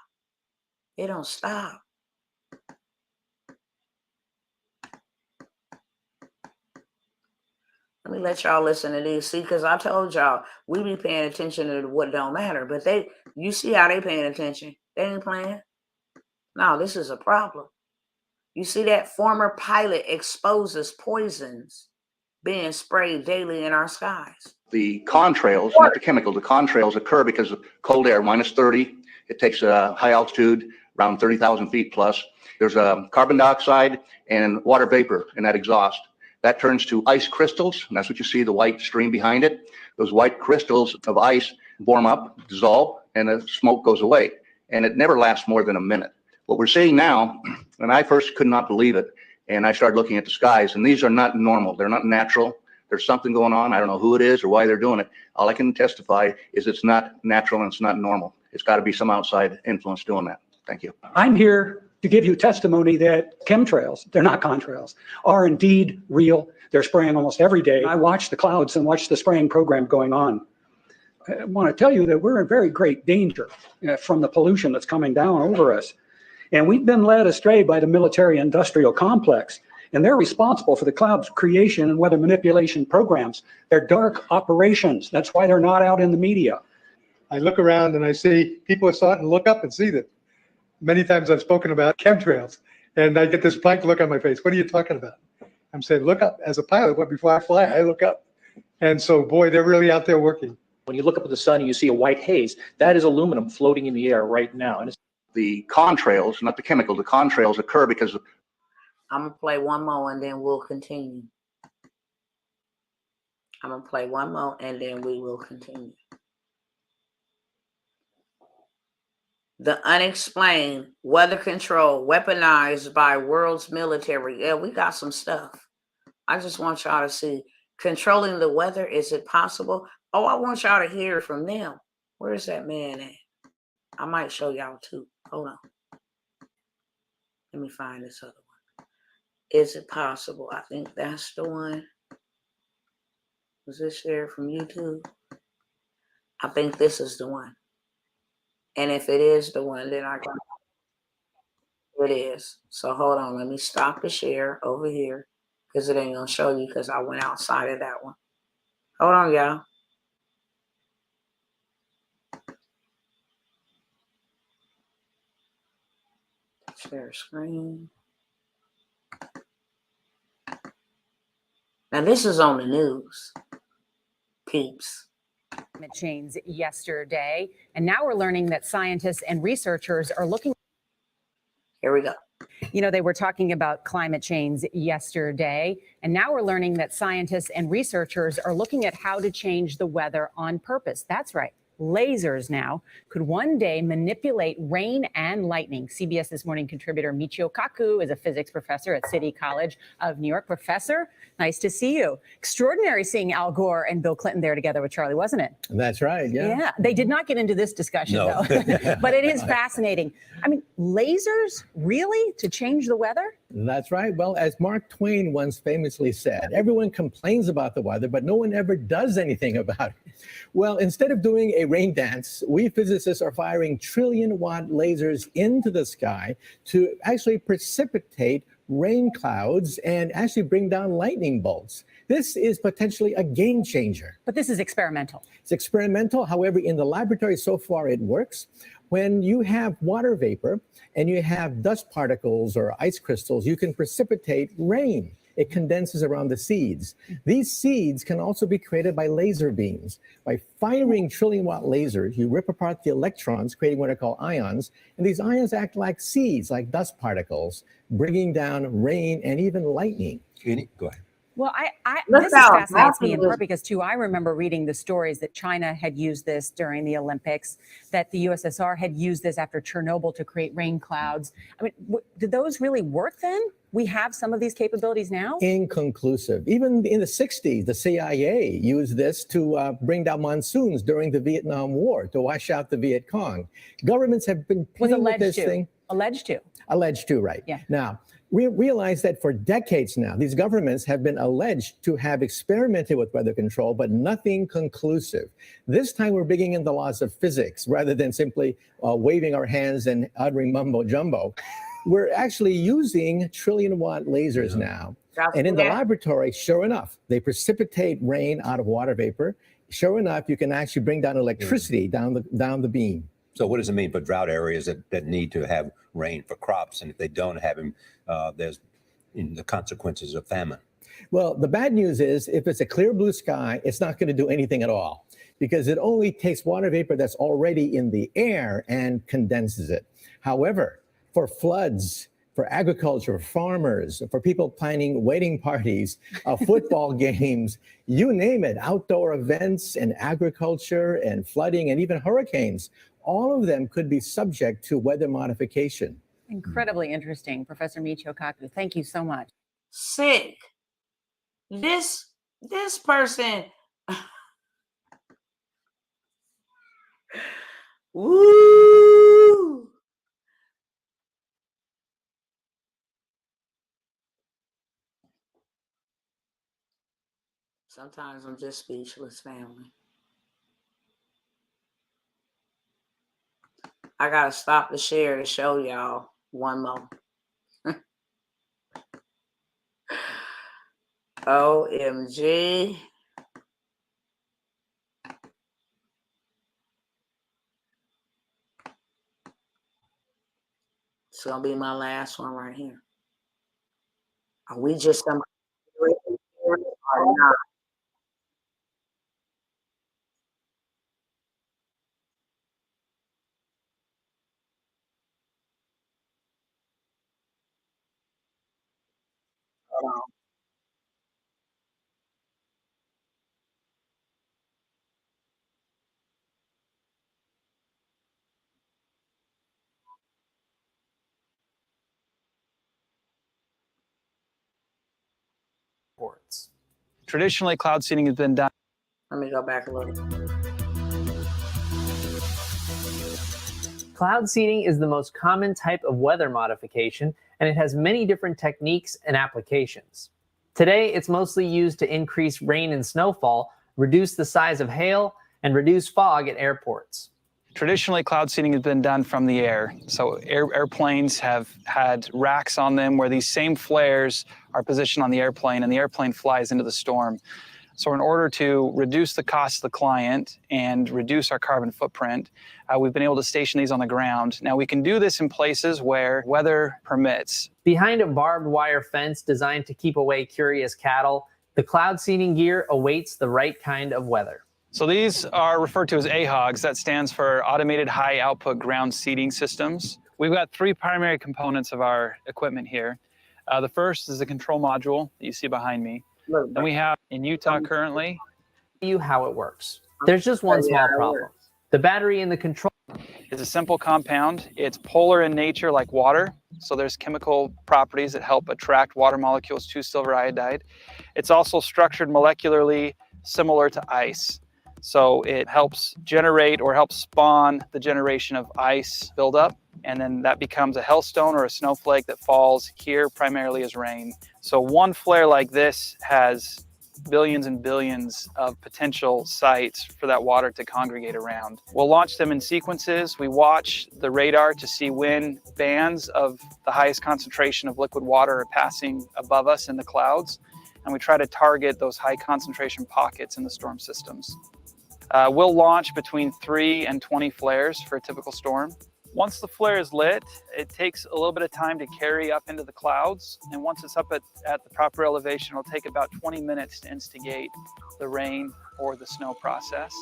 They don't stop. Let me let y'all listen to these. See, because I told y'all, we be paying attention to what don't matter. But you see how they paying attention. They ain't playing. No, this is a problem. You see that former pilot exposes poisons being sprayed daily in our skies. The contrails, not the chemical, the contrails occur because of cold air, minus 30. It takes a high altitude, around 30,000 feet plus. There's carbon dioxide and water vapor in that exhaust. That turns to ice crystals, and that's what you see, the white stream behind it. Those white crystals of ice warm up, dissolve, and the smoke goes away. And it never lasts more than a minute. What we're seeing now, and I first could not believe it, and I started looking at the skies, and these are not normal. They're not natural. There's something going on. I don't know who it is or why they're doing it. All I can testify is it's not natural and it's not normal. It's got to be some outside influence doing that. Thank you. I'm here to give you testimony that chemtrails, they're not contrails, are indeed real. They're spraying almost every day. I watch the clouds and watch the spraying program going on. I want to tell you that we're in very great danger from the pollution that's coming down over us. And we've been led astray by the military-industrial complex, and they're responsible for the cloud creation and weather manipulation programs. They're dark operations. That's why they're not out in the media. I look around and I see people are starting to look up and see that. Many times I've spoken about chemtrails, and I get this blank look on my face. What are you talking about? I'm saying, look up. As a pilot, before I fly, I look up. And so, boy, they're really out there working. When you look up at the sun and you see a white haze, that is aluminum floating in the air right now. And it's the contrails, not the chemical, the contrails occur because of... I'm going to play one more and then we'll continue. I'm going to play one more and then we will continue. The unexplained weather control weaponized by world's military. Yeah, we got some stuff. I just want y'all to see. Controlling the weather, is it possible? Oh, I want y'all to hear from them. Where's that man at? I might show y'all too. Hold on. Let me find this other one. Is it possible? I think that's the one. Was this shared from YouTube? I think this is the one. And if it is the one, then I got it is. So hold on. Let me stop the share over here because it ain't going to show you because I went outside of that one. Hold on, y'all. Share screen. Now, this is on the news, peeps. Climate change yesterday, and now we're learning that scientists and researchers are looking. Here we go. You know, they were talking about climate change yesterday, and now we're learning that scientists and researchers are looking at how to change the weather on purpose. That's right. Lasers now could one day manipulate rain and lightning. CBS This Morning contributor Michio Kaku is a physics professor at City College of New York. Professor, nice to see you. Extraordinary seeing Al Gore and Bill Clinton there together with Charlie, wasn't it? That's right. Yeah. Yeah. They did not get into this discussion, No. though. But it is fascinating. I mean, lasers, really? To change the weather? That's right. Well, as Mark Twain once famously said, everyone complains about the weather, but no one ever does anything about it. Well, instead of doing a rain dance, we physicists are firing trillion-watt lasers into the sky to actually precipitate rain clouds and actually bring down lightning bolts. This is potentially a game changer. But this is experimental. It's experimental. However, in the laboratory so far, it works. When you have water vapor and you have dust particles or ice crystals, you can precipitate rain. It condenses around the seeds. These seeds can also be created by laser beams. By firing trillion-watt lasers, you rip apart the electrons, creating what are called ions, and these ions act like seeds, like dust particles, bringing down rain and even lightning. Go ahead. Well, Look this how fascinates me in rapid part because, too, I remember reading the stories that China had used this during the Olympics, that the USSR had used this after Chernobyl to create rain clouds. I mean, did those really work then? We have some of these capabilities now? Inconclusive. Even in the 60s, the CIA used this to bring down monsoons during the Vietnam War, to wash out the Viet Cong. Governments have been playing with this thing. Alleged to. Alleged to, right. Yeah. Now, we realize that for decades now, these governments have been alleged to have experimented with weather control, but nothing conclusive. This time we're bringing in the laws of physics rather than simply waving our hands and uttering mumbo jumbo. We're actually using trillion-watt lasers now. And in the laboratory, sure enough, they precipitate rain out of water vapor. Sure enough, you can actually bring down electricity down the beam. So what does it mean for drought areas that need to have rain for crops? And if they don't have them, there's the consequences of famine. Well, the bad news is if it's a clear blue sky, it's not going to do anything at all because it only takes water vapor that's already in the air and condenses it. However, for floods, for agriculture, farmers, for people planning wedding parties, football games, you name it, outdoor events and agriculture and flooding and even hurricanes, all of them could be subject to weather modification. Incredibly interesting, Professor Michio Kaku. Thank you so much. Sick. This person. Woo! Sometimes I'm just speechless, family. I gotta stop the share to show y'all one more. OMG. It's gonna be my last one right here. Are we just some or not? Hold on. Traditionally, cloud seeding has been done. Let me go back a little. Cloud seeding is the most common type of weather modification, and it has many different techniques and applications. Today, it's mostly used to increase rain and snowfall, reduce the size of hail, and reduce fog at airports. Traditionally, cloud seeding has been done from the air. So airplanes have had racks on them where these same flares are positioned on the airplane, and the airplane flies into the storm. So in order to reduce the cost to the client and reduce our carbon footprint, we've been able to station these on the ground. Now, we can do this in places where weather permits. Behind a barbed wire fence designed to keep away curious cattle, the cloud seeding gear awaits the right kind of weather. So these are referred to as AHOGs. That stands for Automated High Output Ground Seeding Systems. We've got three primary components of our equipment here. The first is the control module that you see behind me. Then we have in Utah currently. How it works. There's just one small problem. The battery in the control is a simple compound. It's polar in nature like water. So there's chemical properties that help attract water molecules to silver iodide. It's also structured molecularly similar to ice. So it helps generate or helps spawn the generation of ice buildup, and then that becomes a hailstone or a snowflake that falls here primarily as rain. So one flare like this has billions and billions of potential sites for that water to congregate around. We'll launch them in sequences. We watch the radar to see when bands of the highest concentration of liquid water are passing above us in the clouds, and we try to target those high concentration pockets in the storm systems. We'll launch between 3 and 20 flares for a typical storm. Once the flare is lit, it takes a little bit of time to carry up into the clouds. And once it's up at the proper elevation, it'll take about 20 minutes to instigate the rain or the snow process.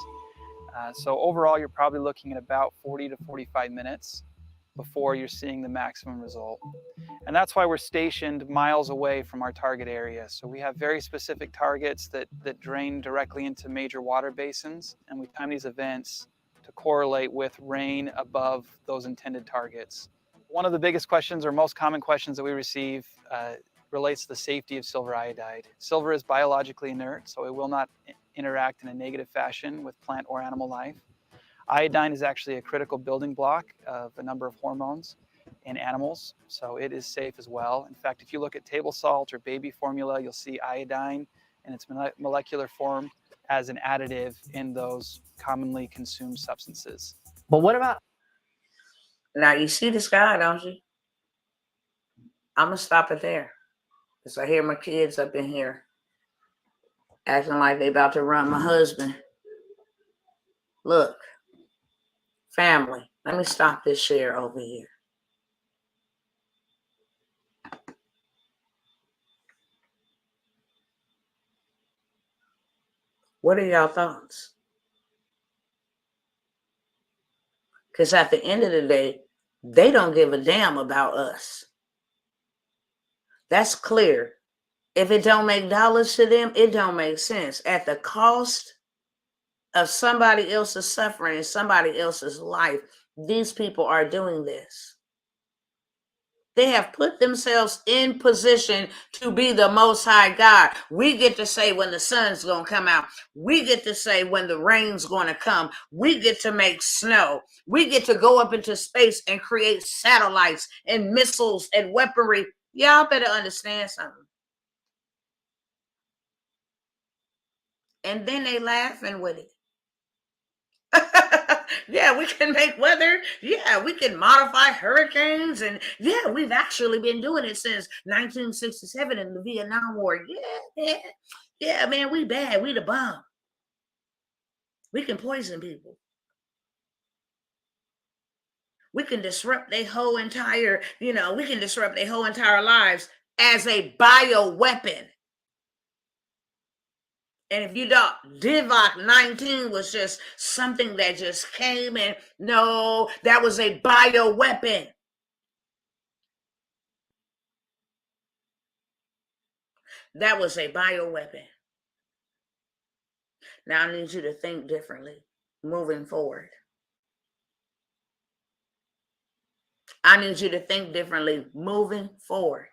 So overall, you're probably looking at about 40 to 45 minutes before you're seeing the maximum result. And that's why we're stationed miles away from our target area. So we have very specific targets that drain directly into major water basins, and we time these events to correlate with rain above those intended targets. One of the biggest questions or most common questions that we receive relates to the safety of silver iodide. Silver is biologically inert, so it will not interact in a negative fashion with plant or animal life. Iodine is actually a critical building block of a number of hormones in animals, so it is safe as well. In fact, if you look at table salt or baby formula, you'll see iodine in its molecular form as an additive in those commonly consumed substances. But what about? Now you see the sky, don't you? I'm gonna stop it there, because I hear my kids up in here acting like they about to run my husband. Look, family, let me stop this share over here. What are y'all thoughts? Because at the end of the day, they don't give a damn about us. That's clear. If it don't make dollars to them, it don't make sense. At the cost of somebody else's suffering and somebody else's life, these people are doing this. They have put themselves in position to be the Most High God. We get to say when the sun's going to come out. We get to say when the rain's going to come. We get to make snow. We get to go up into space and create satellites and missiles and weaponry. Y'all better understand something. And then they laughing with it. Yeah, we can make weather. Yeah, we can modify hurricanes. And yeah, we've actually been doing it since 1967 in the Vietnam War. Yeah, man, we bad. We the bomb. We can poison people. We can disrupt their whole entire, we can disrupt their whole entire lives as a bioweapon. And if you don't, Divock 19 was just something that just came in. No, that was a bioweapon. That was a bioweapon. Now I need you to think differently moving forward. I need you to think differently moving forward.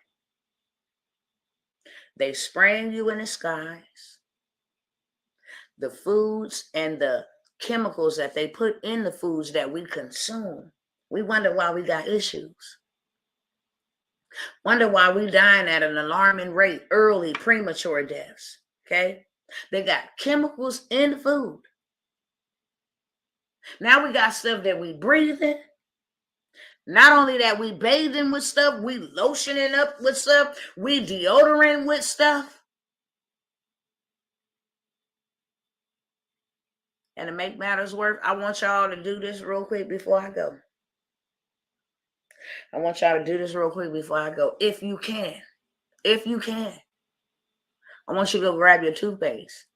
They spraying you in the skies. the foods and the chemicals that they put in the foods that we consume. We wonder why we got issues. Wonder why we dying at an alarming rate, early, premature deaths. Okay? They got chemicals in the food. Now we got stuff that we breathe in. Not only that, we bathing with stuff, we lotioning up with stuff, we deodorant with stuff. And to make matters worse, I want y'all to do this real quick before I go. I want y'all to do this real quick before I go. If you can. If you can. I want you to go grab your toothpaste.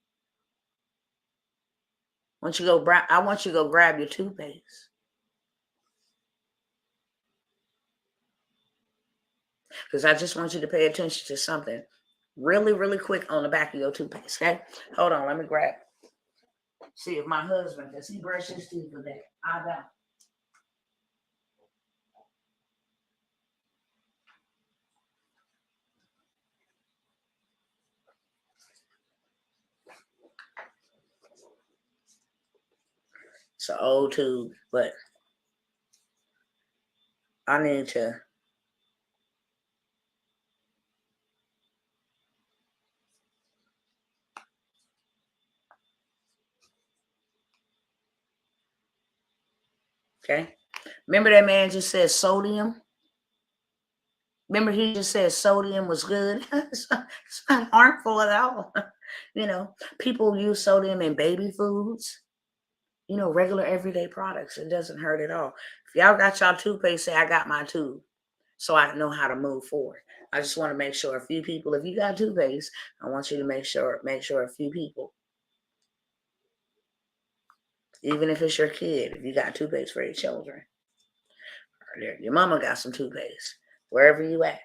I want you to go grab your toothpaste. Because I just want you to pay attention to something really, really quick on the back of your toothpaste, okay? Hold on, let me grab. See if my husband, does he brush his teeth today? I don't. It's an old tube, but I need to. Okay. Remember that man just said sodium? Remember he just said sodium was good? It's not harmful at all. You know, people use sodium in baby foods. You know, regular everyday products. It doesn't hurt at all. If y'all got y'all toothpaste, say I got my tube, so I know how to move forward. I just want to make sure a few people, if you got toothpaste, I want you to make sure a few people, even if it's your kid, if you got toothpaste for your children, or your mama got some toothpaste, wherever you at.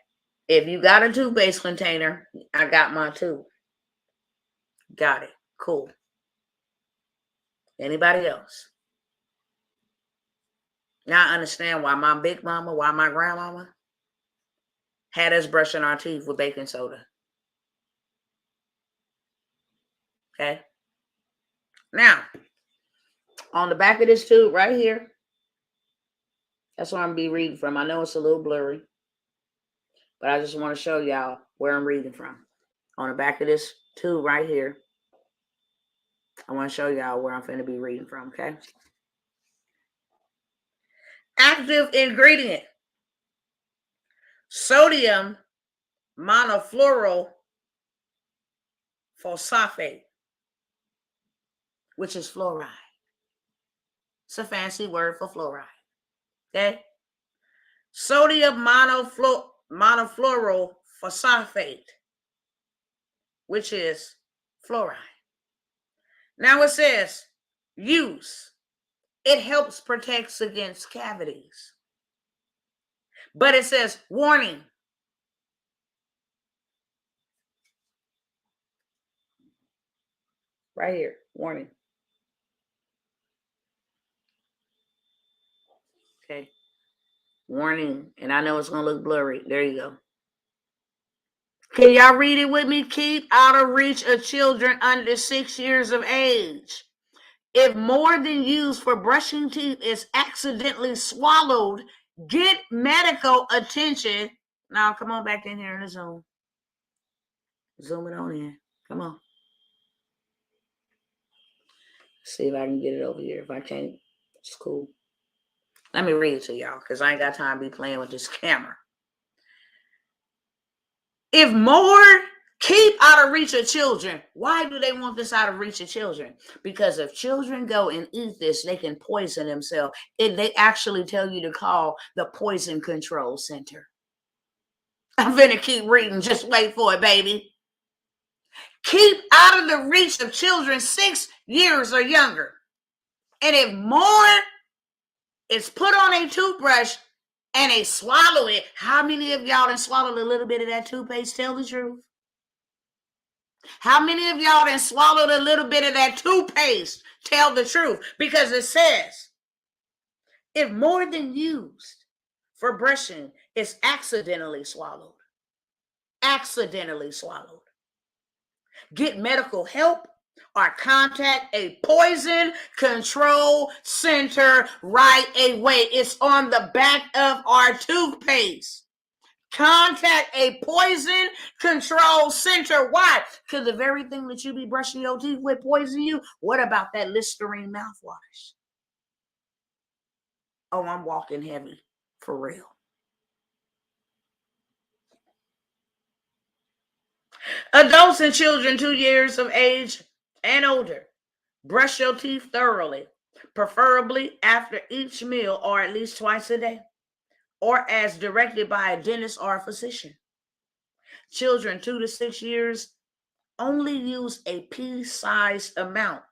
If you got a toothpaste container, I got my too. Got it. Cool. Anybody else? Now I understand why my big mama, why my grandmama had us brushing our teeth with baking soda. Okay. Now, on the back of this tube right here, that's what I'm going to be reading from. I know it's a little blurry, but I just want to show y'all where I'm reading from. On the back of this tube right here, I want to show y'all where I'm going to be reading from, okay? Active ingredient: sodium monofluorophosphate, which is fluoride. It's a fancy word for fluoride. Okay? Sodium monofluorophosphate, which is fluoride. Now it says use. It helps protect against cavities. But it says warning. Right here, warning. Okay. Warning. And I know it's going to look blurry. There you go. Can y'all read it with me? Keep out of reach of children under 6 years of age. If more than used for brushing teeth is accidentally swallowed, get medical attention. Now, come on back in here in the Zoom. Zoom it on in. Come on. See if I can get it over here. If I can't, it's cool. Let me read it to y'all because I ain't got time to be playing with this camera. If more, keep out of reach of children. Why do they want this out of reach of children? Because if children go and eat this, they can poison themselves. They actually tell you to call the Poison Control Center. I'm going to keep reading. Just wait for it, baby. Keep out of the reach of children 6 years or younger. And if more is put on a toothbrush and they swallow it, how many of y'all done swallowed a little bit of that toothpaste? Tell the truth. How many of y'all done swallowed a little bit of that toothpaste? Tell the truth. Because it says, if more than used for brushing is accidentally swallowed, get medical help or contact a poison control center right away. It's on the back of our toothpaste. Contact a poison control center. Why? Because the very thing that you be brushing your teeth with poison you. What about that Listerine mouthwash? Oh, I'm walking heavy. For real. Adults and children 2 years of age and older, brush your teeth thoroughly, preferably after each meal or at least twice a day, or as directed by a dentist or a physician. Children 2 to 6 years, only use a pea-sized amount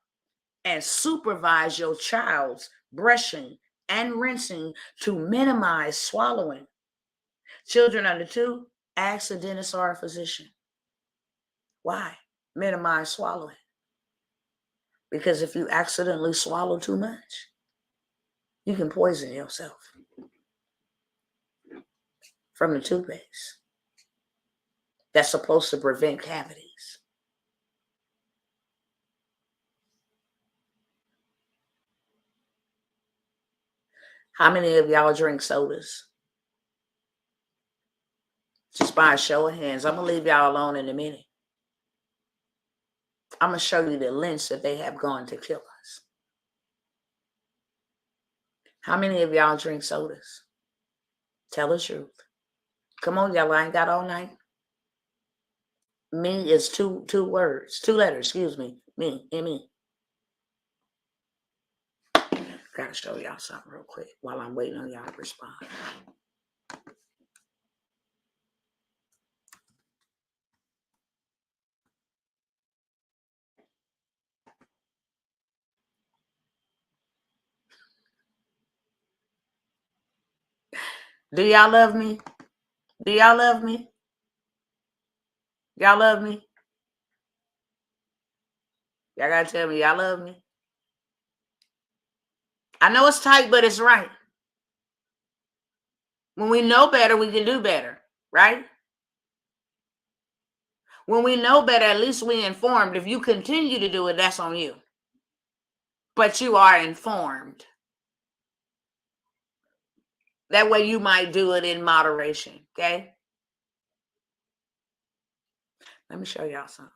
and supervise your child's brushing and rinsing to minimize swallowing. Children under 2, ask a dentist or a physician. Why? Minimize swallowing. Because if you accidentally swallow too much, you can poison yourself from the toothpaste that's supposed to prevent cavities. How many of y'all drink sodas? Just by a show of hands. I'm going to leave y'all alone in a minute. I'm going to show you the lengths that they have gone to kill us. How many of y'all drink sodas? Tell the truth. Come on, y'all. I ain't got all night. Me is two letters, excuse me. Me, M-E. Gotta show y'all something real quick while I'm waiting on y'all to respond. Do y'all love me? Do y'all love me? Y'all love me? Y'all gotta tell me y'all love me. I know it's tight, but it's right. When we know better, we can do better, right? When we know better, at least we informed. If you continue to do it, that's on you. But you are informed. That way you might do it in moderation, okay? Let me show y'all something.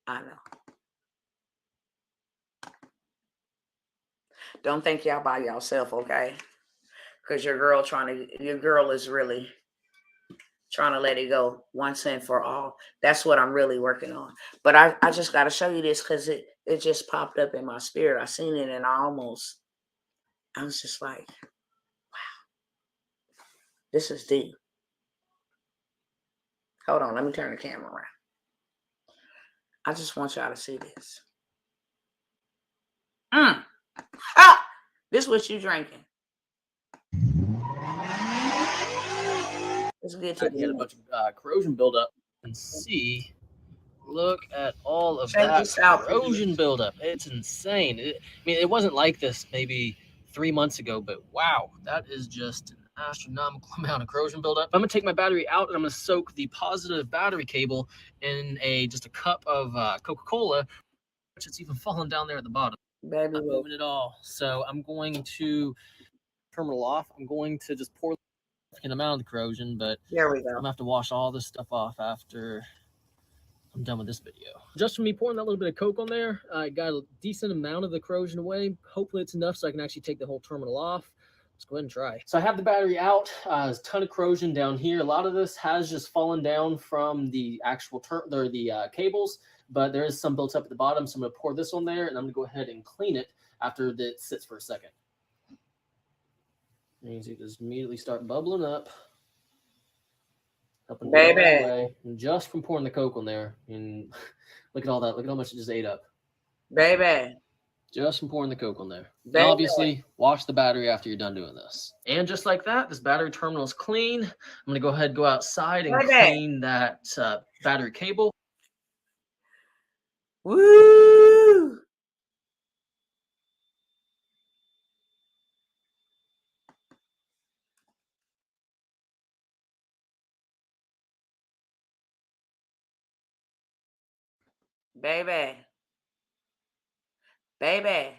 I know. Don't think y'all by yourself, okay? Because your girl is really trying to let it go once and for all. That's what I'm really working on. But I just got to show you this because it just popped up in my spirit. I seen it and I was just like, wow, this is deep. Hold on, let me turn the camera around. I just want y'all to see this. This is what you drinking. Let's get to I had a bunch of corrosion buildup and see. Look at all of that corrosion buildup. It's insane. It wasn't like this maybe 3 months ago, but wow, that is just an astronomical amount of corrosion buildup. I'm gonna take my battery out and I'm gonna soak the positive battery cable in just a cup of Coca-Cola, which it's even falling down there at the bottom. Baby, not moving at all. So I'm going to terminal off. I'm going to just pour an amount of the corrosion, but there we go. I'm gonna have to wash all this stuff off after I'm done with this video. Just from me pouring that little bit of Coke on there, I got a decent amount of the corrosion away. Hopefully it's enough so I can actually take the whole terminal off. Let's go ahead and try. So I have the battery out. There's a ton of corrosion down here. A lot of this has just fallen down from the actual cables, but there is some built up at the bottom. So I'm gonna pour this on there and I'm gonna go ahead and clean it after it sits for a second. And you can see this immediately start bubbling up. Up and down all the way, and just from pouring the Coke on there. And look at all that. Look at how much it just ate up. Baby. Just from pouring the Coke on there. And Baby. obviously, wash the battery after you're done doing this. And just like that, this battery terminal is clean. I'm going to go ahead and go outside and clean that battery cable. Woo! Baby. Baby.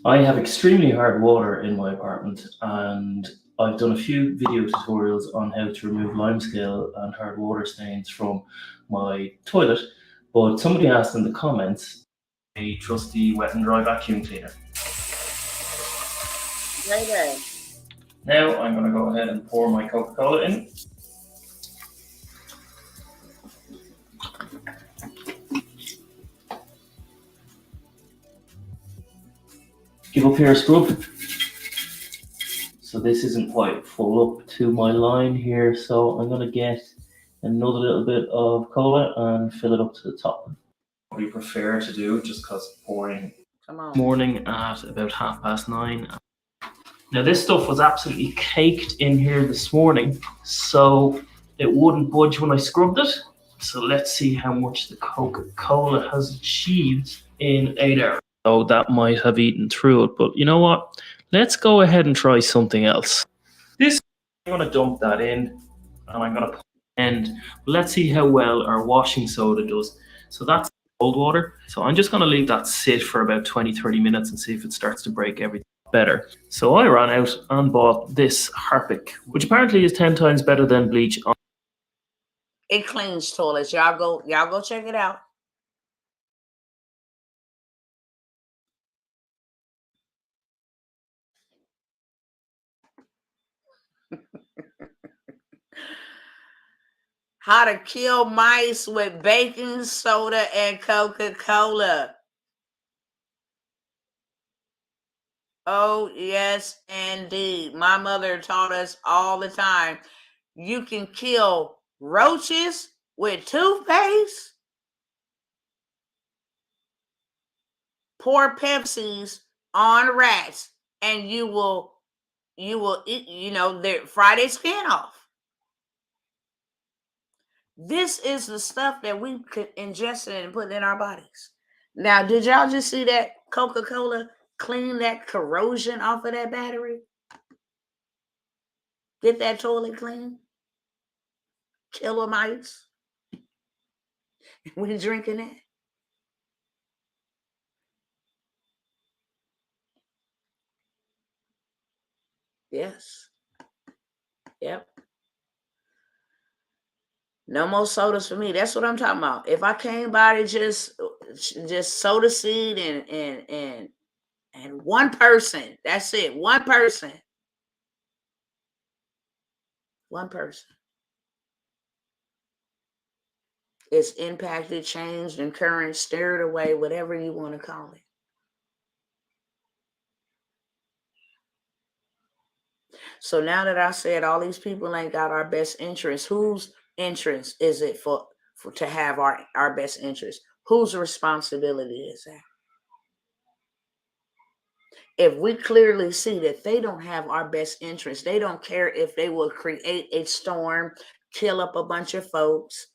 I have extremely hard water in my apartment, and I've done a few video tutorials on how to remove limescale and hard water stains from my toilet, but somebody asked in the comments a trusty wet and dry vacuum cleaner. Baby. Now I'm going to go ahead and pour my Coca-Cola in. Give up here a scrub. So this isn't quite full up to my line here, so I'm going to get another little bit of cola and fill it up to the top. What do you prefer to do, just because pouring morning at about 9:30. Now this stuff was absolutely caked in here this morning, so it wouldn't budge when I scrubbed it. So let's see how much the Coca-Cola has achieved in 8 hours. So that might have eaten through it, but you know what? Let's go ahead and try something else. This, I'm going to dump that in, and I'm going to end. Let's see how well our washing soda does. So that's cold water. So I'm just going to leave that sit for about 20-30 minutes and see if it starts to break everything better. So I ran out and bought this Harpic, which apparently is 10 times better than bleach. It cleans toilets. Y'all go check it out. How to kill mice with baking soda and Coca-Cola. Oh, yes, indeed. My mother taught us all the time. You can kill roaches with toothpaste. Pour Pepsis on rats, and you will eat, fry their skin off. This is the stuff that we could ingest and put in our bodies. Now, did y'all just see that Coca-Cola clean that corrosion off of that battery? Get that toilet clean? Killer mice? We drinking it? Yes. Yep. No more sodas for me. That's what I'm talking about. If I came by to just soda seed and one person, that's it. One person. It's impacted, changed, encouraged, stirred away, whatever you want to call it. So now that I said all these people ain't got our best interest, whose interest is it for to have our best interest? Whose responsibility is that? If we clearly see that they don't have our best interest, they don't care if they will create a storm, kill up a bunch of folks,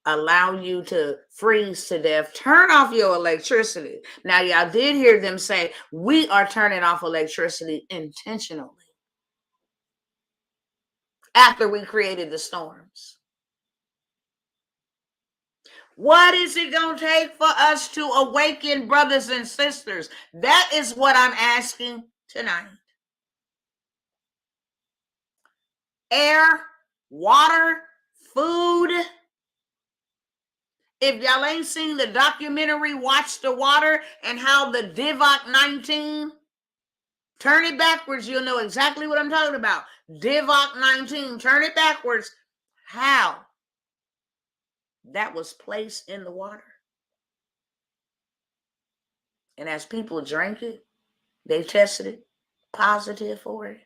allow you to freeze to death, turn off your electricity. Now, y'all did hear them say, we are turning off electricity intentionally after we created the storms. What is it going to take for us to awaken, brothers and sisters? That is what I'm asking tonight. Air, water, food. If y'all ain't seen the documentary, Watch the Water, and how the Divock 19, turn it backwards, you'll know exactly what I'm talking about. Divock 19, turn it backwards. How that was placed in the water. And as people drank it, they tested it positive for it.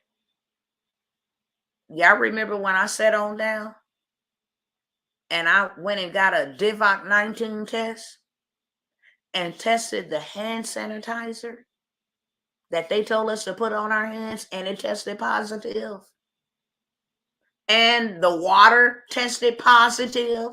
Y'all remember when I sat on down and I went and got a Divock 19 test and tested the hand sanitizer that they told us to put on our hands, and it tested positive. And the water tested positive.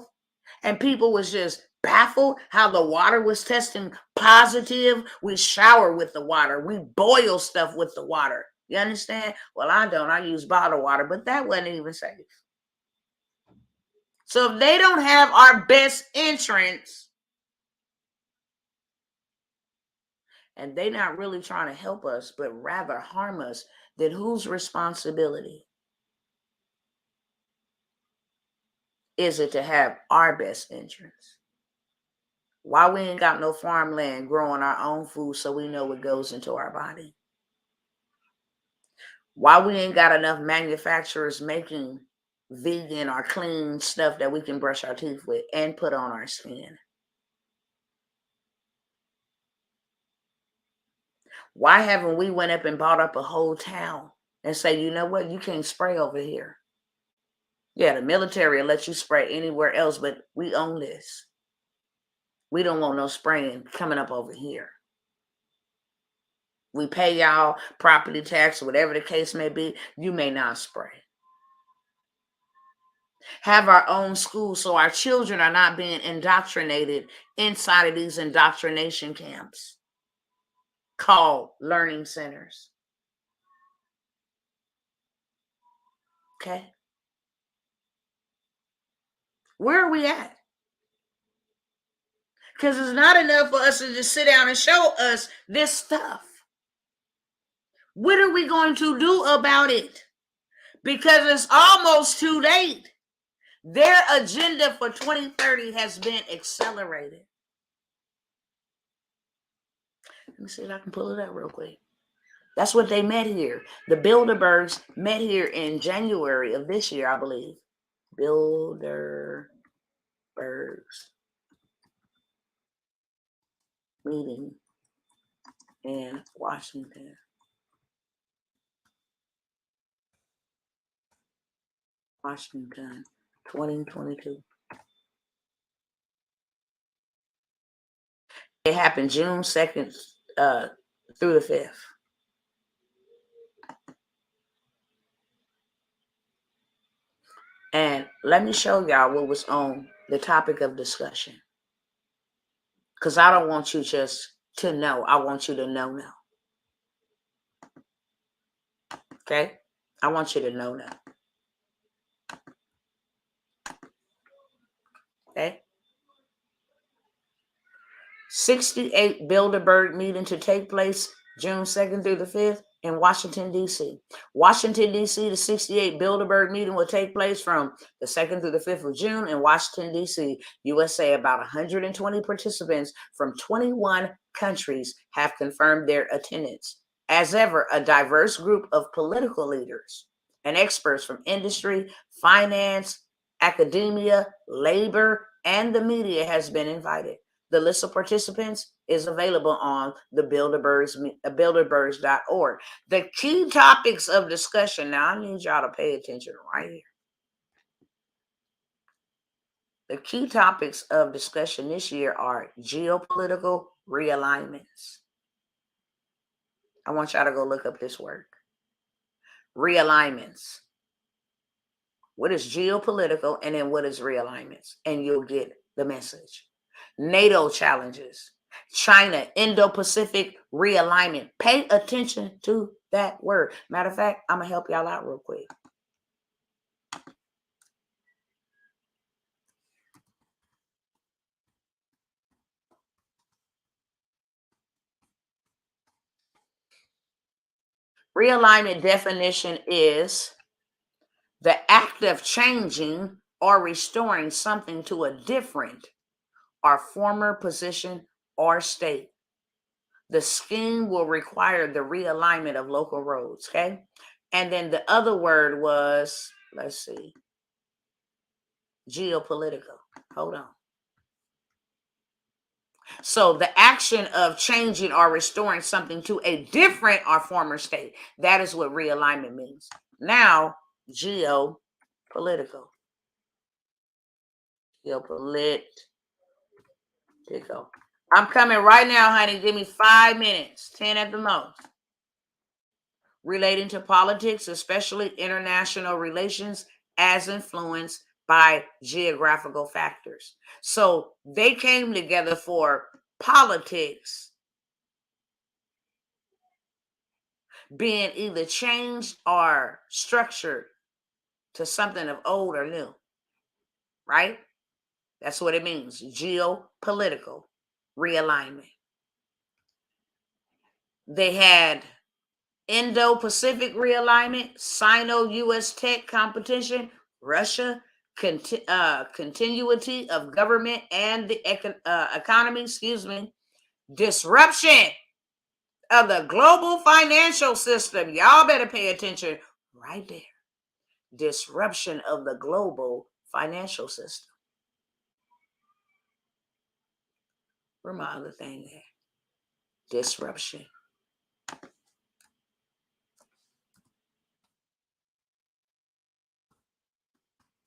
And people was just baffled how the water was testing positive. We shower with the water. We boil stuff with the water. You understand? Well, I don't. I use bottled water, but that wasn't even safe. So if they don't have our best interests, and they're not really trying to help us, but rather harm us, then whose responsibility is it to have our best interests? Why we ain't got no farmland growing our own food so we know what goes into our body? Why we ain't got enough manufacturers making vegan or clean stuff that we can brush our teeth with and put on our skin? Why haven't we went up and bought up a whole town and say, you know what, you can't spray over here? Yeah, the military will let you spray anywhere else, but we own this. We don't want no spraying coming up over here. We pay y'all property tax, whatever the case may be. You may not spray. Have our own schools so our children are not being indoctrinated inside of these indoctrination camps called learning centers. Okay? Where are we at? Because it's not enough for us to just sit down and show us this stuff. What are we going to do about it? Because it's almost too late. Their agenda for 2030 has been accelerated. Let me see if I can pull it up real quick. That's what they met here. The Bilderbergs met here in January of this year, I believe. Bilderbergs meeting in Washington. Washington, 2022. It happened June 2nd through the 5th. And let me show y'all what was on the topic of discussion. Because I don't want you just to know. I want you to know now. Okay? I want you to know now. Okay? 68 Bilderberg meeting to take place June 2nd through the 5th in Washington, D.C. Washington, D.C., the 68 Bilderberg meeting will take place from the 2nd through the 5th of June in Washington, D.C., USA. About 120 participants from 21 countries have confirmed their attendance. As ever, a diverse group of political leaders and experts from industry, finance, academia, labor, and the media has been invited. The list of participants is available on the Bilderbergs.org. The key topics of discussion, now I need y'all to pay attention right here. The key topics of discussion this year are geopolitical realignments. I want y'all to go look up this word. Realignments. What is geopolitical and then what is realignments? And you'll get the message. NATO challenges, China, Indo-Pacific realignment. Pay attention to that word. Matter of fact, I'm going to help y'all out real quick. Realignment definition is the act of changing or restoring something to a different or former position or state. The scheme will require the realignment of local roads, okay? And then the other word was, let's see, geopolitical. Hold on. So the action of changing or restoring something to a different or former state, that is what realignment means. Now, geopolitical. Geopolitical. I'm coming right now, honey. Give me 5 minutes, 10 at the most. Relating to politics, especially international relations, as influenced by geographical factors. So they came together for politics being either changed or structured to something of old or new. right? That's what it means, geopolitical realignment. They had Indo-Pacific realignment, Sino-US tech competition, Russia, continuity of government and the economy, disruption of the global financial system. Y'all better pay attention right there. Disruption of the global financial system. Where my other thing at? Disruption.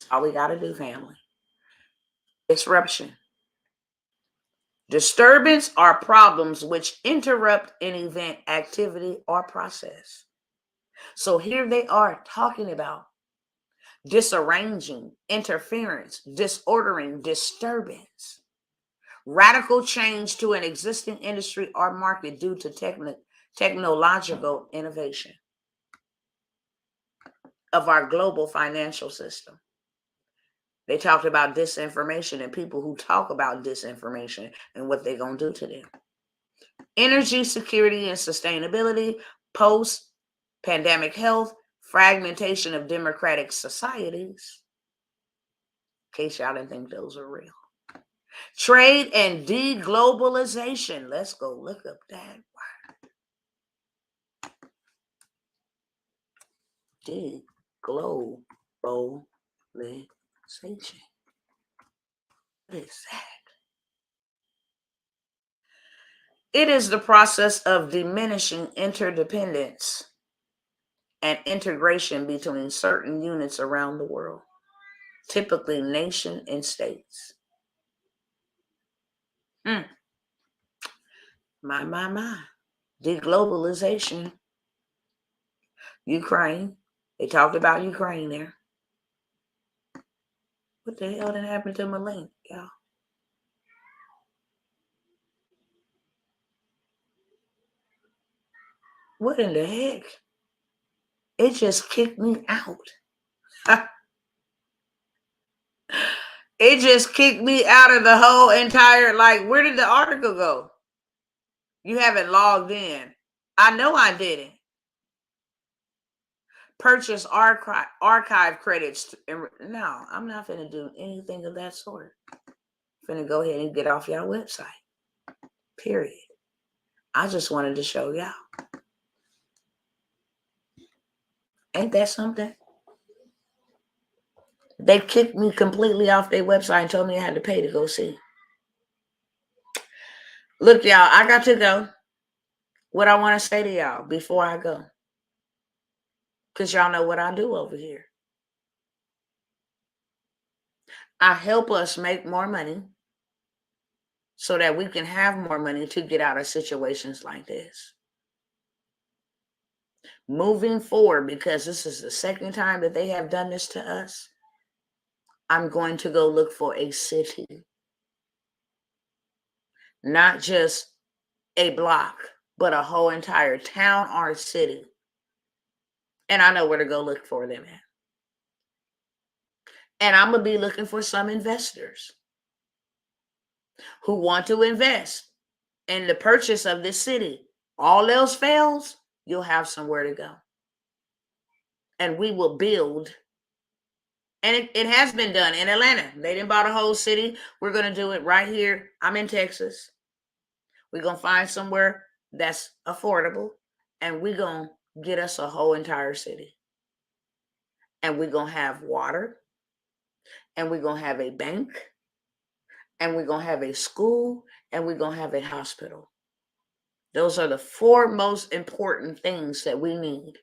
All we got to do, family. Disruption. Disturbance are problems which interrupt an event, activity, or process. So here they are talking about disarranging, interference, disordering, disturbance, radical change to an existing industry or market due to technological innovation of our global financial system. They talked about disinformation and people who talk about disinformation and what they're going to do to them. Energy security and sustainability, post-pandemic health, fragmentation of democratic societies. In case y'all didn't think those were real. Trade and deglobalization. Let's go look up that word. Deglobalization. What is that? It is the process of diminishing interdependence and integration between certain units around the world, typically nation and states. My. Deglobalization. Ukraine. They talked about Ukraine there. What the hell did happen to my link, y'all? What in the heck? It just kicked me out. It just kicked me out of the whole entire, like, where did the article go? You haven't logged in. I know I didn't. Purchase archive credits. No, I'm not finna do anything of that sort. I'm finna go ahead and get off y'all website. Period. I just wanted to show y'all. Ain't that something? They kicked me completely off their website and told me I had to pay to go see. Look, y'all, I got to go. What I want to say to y'all before I go, because y'all know what I do over here. I help us make more money so that we can have more money to get out of situations like this. Moving forward, because this is the second time that they have done this to us, I'm going to go look for a city. Not just a block, but a whole entire town or city. And I know where to go look for them at. And I'm going to be looking for some investors who want to invest in the purchase of this city. All else fails, you'll have somewhere to go. And we will build. And it has been done in Atlanta. They didn't buy the whole city. We're going to do it right here. I'm in Texas. We're going to find somewhere that's affordable. And we're going to get us a whole entire city. And we're going to have water. And we're going to have a bank. And we're going to have a school. And we're going to have a hospital. Those are the four most important things that we need.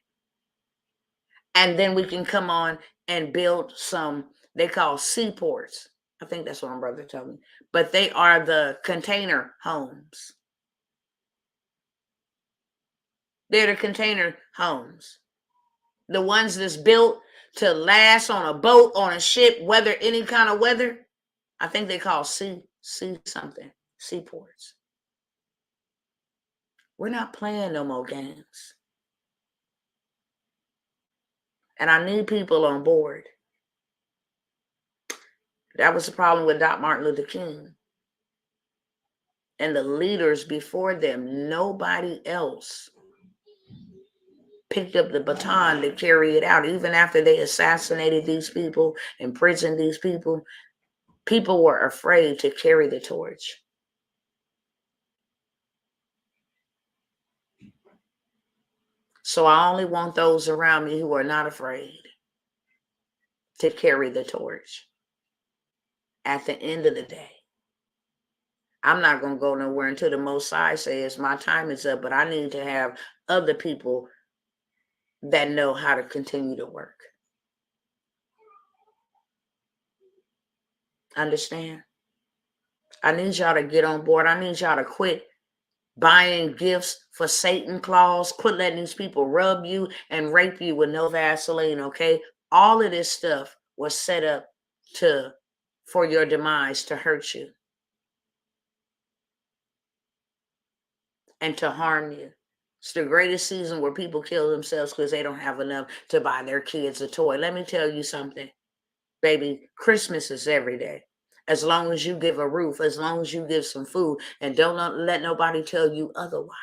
And then we can come on and build some, they call seaports. I think that's what my brother told me. But they are the container homes. They're the container homes. The ones that's built to last on a boat, on a ship, weather, any kind of weather. I think they call seaports. We're not playing no more games. And I need people on board. That was the problem with Dr. Martin Luther King and the leaders before them. Nobody else picked up the baton to carry it out. Even after they assassinated these people, imprisoned these people, people were afraid to carry the torch. So I only want those around me who are not afraid to carry the torch. At the end of the day, I'm not going to go nowhere until the Most High says my time is up, but I need to have other people that know how to continue to work. Understand? I need y'all to get on board. I need y'all to quit buying gifts for Satan Claus. Quit letting these people rub you and rape you with no Vaseline, okay? All of this stuff was set up for your demise, to hurt you and to harm you. It's the greatest season where people kill themselves because they don't have enough to buy their kids a toy. Let me tell you something, baby. Christmas is every day. As long as you give a roof, as long as you give some food, and don't let nobody tell you otherwise.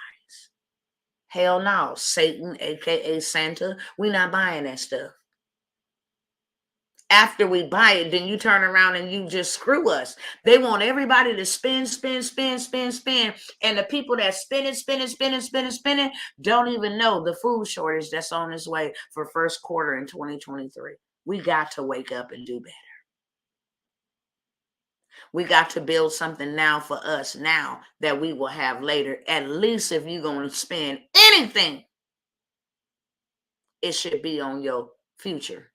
Hell no, Satan, aka Santa, we're not buying that stuff. After we buy it, then you turn around and you just screw us. They want everybody to spend. And the people that spending don't even know the food shortage that's on its way for first quarter in 2023. We got to wake up and do better. We got to build something now for us now that we will have later. At least if you're going to spend anything, it should be on your future.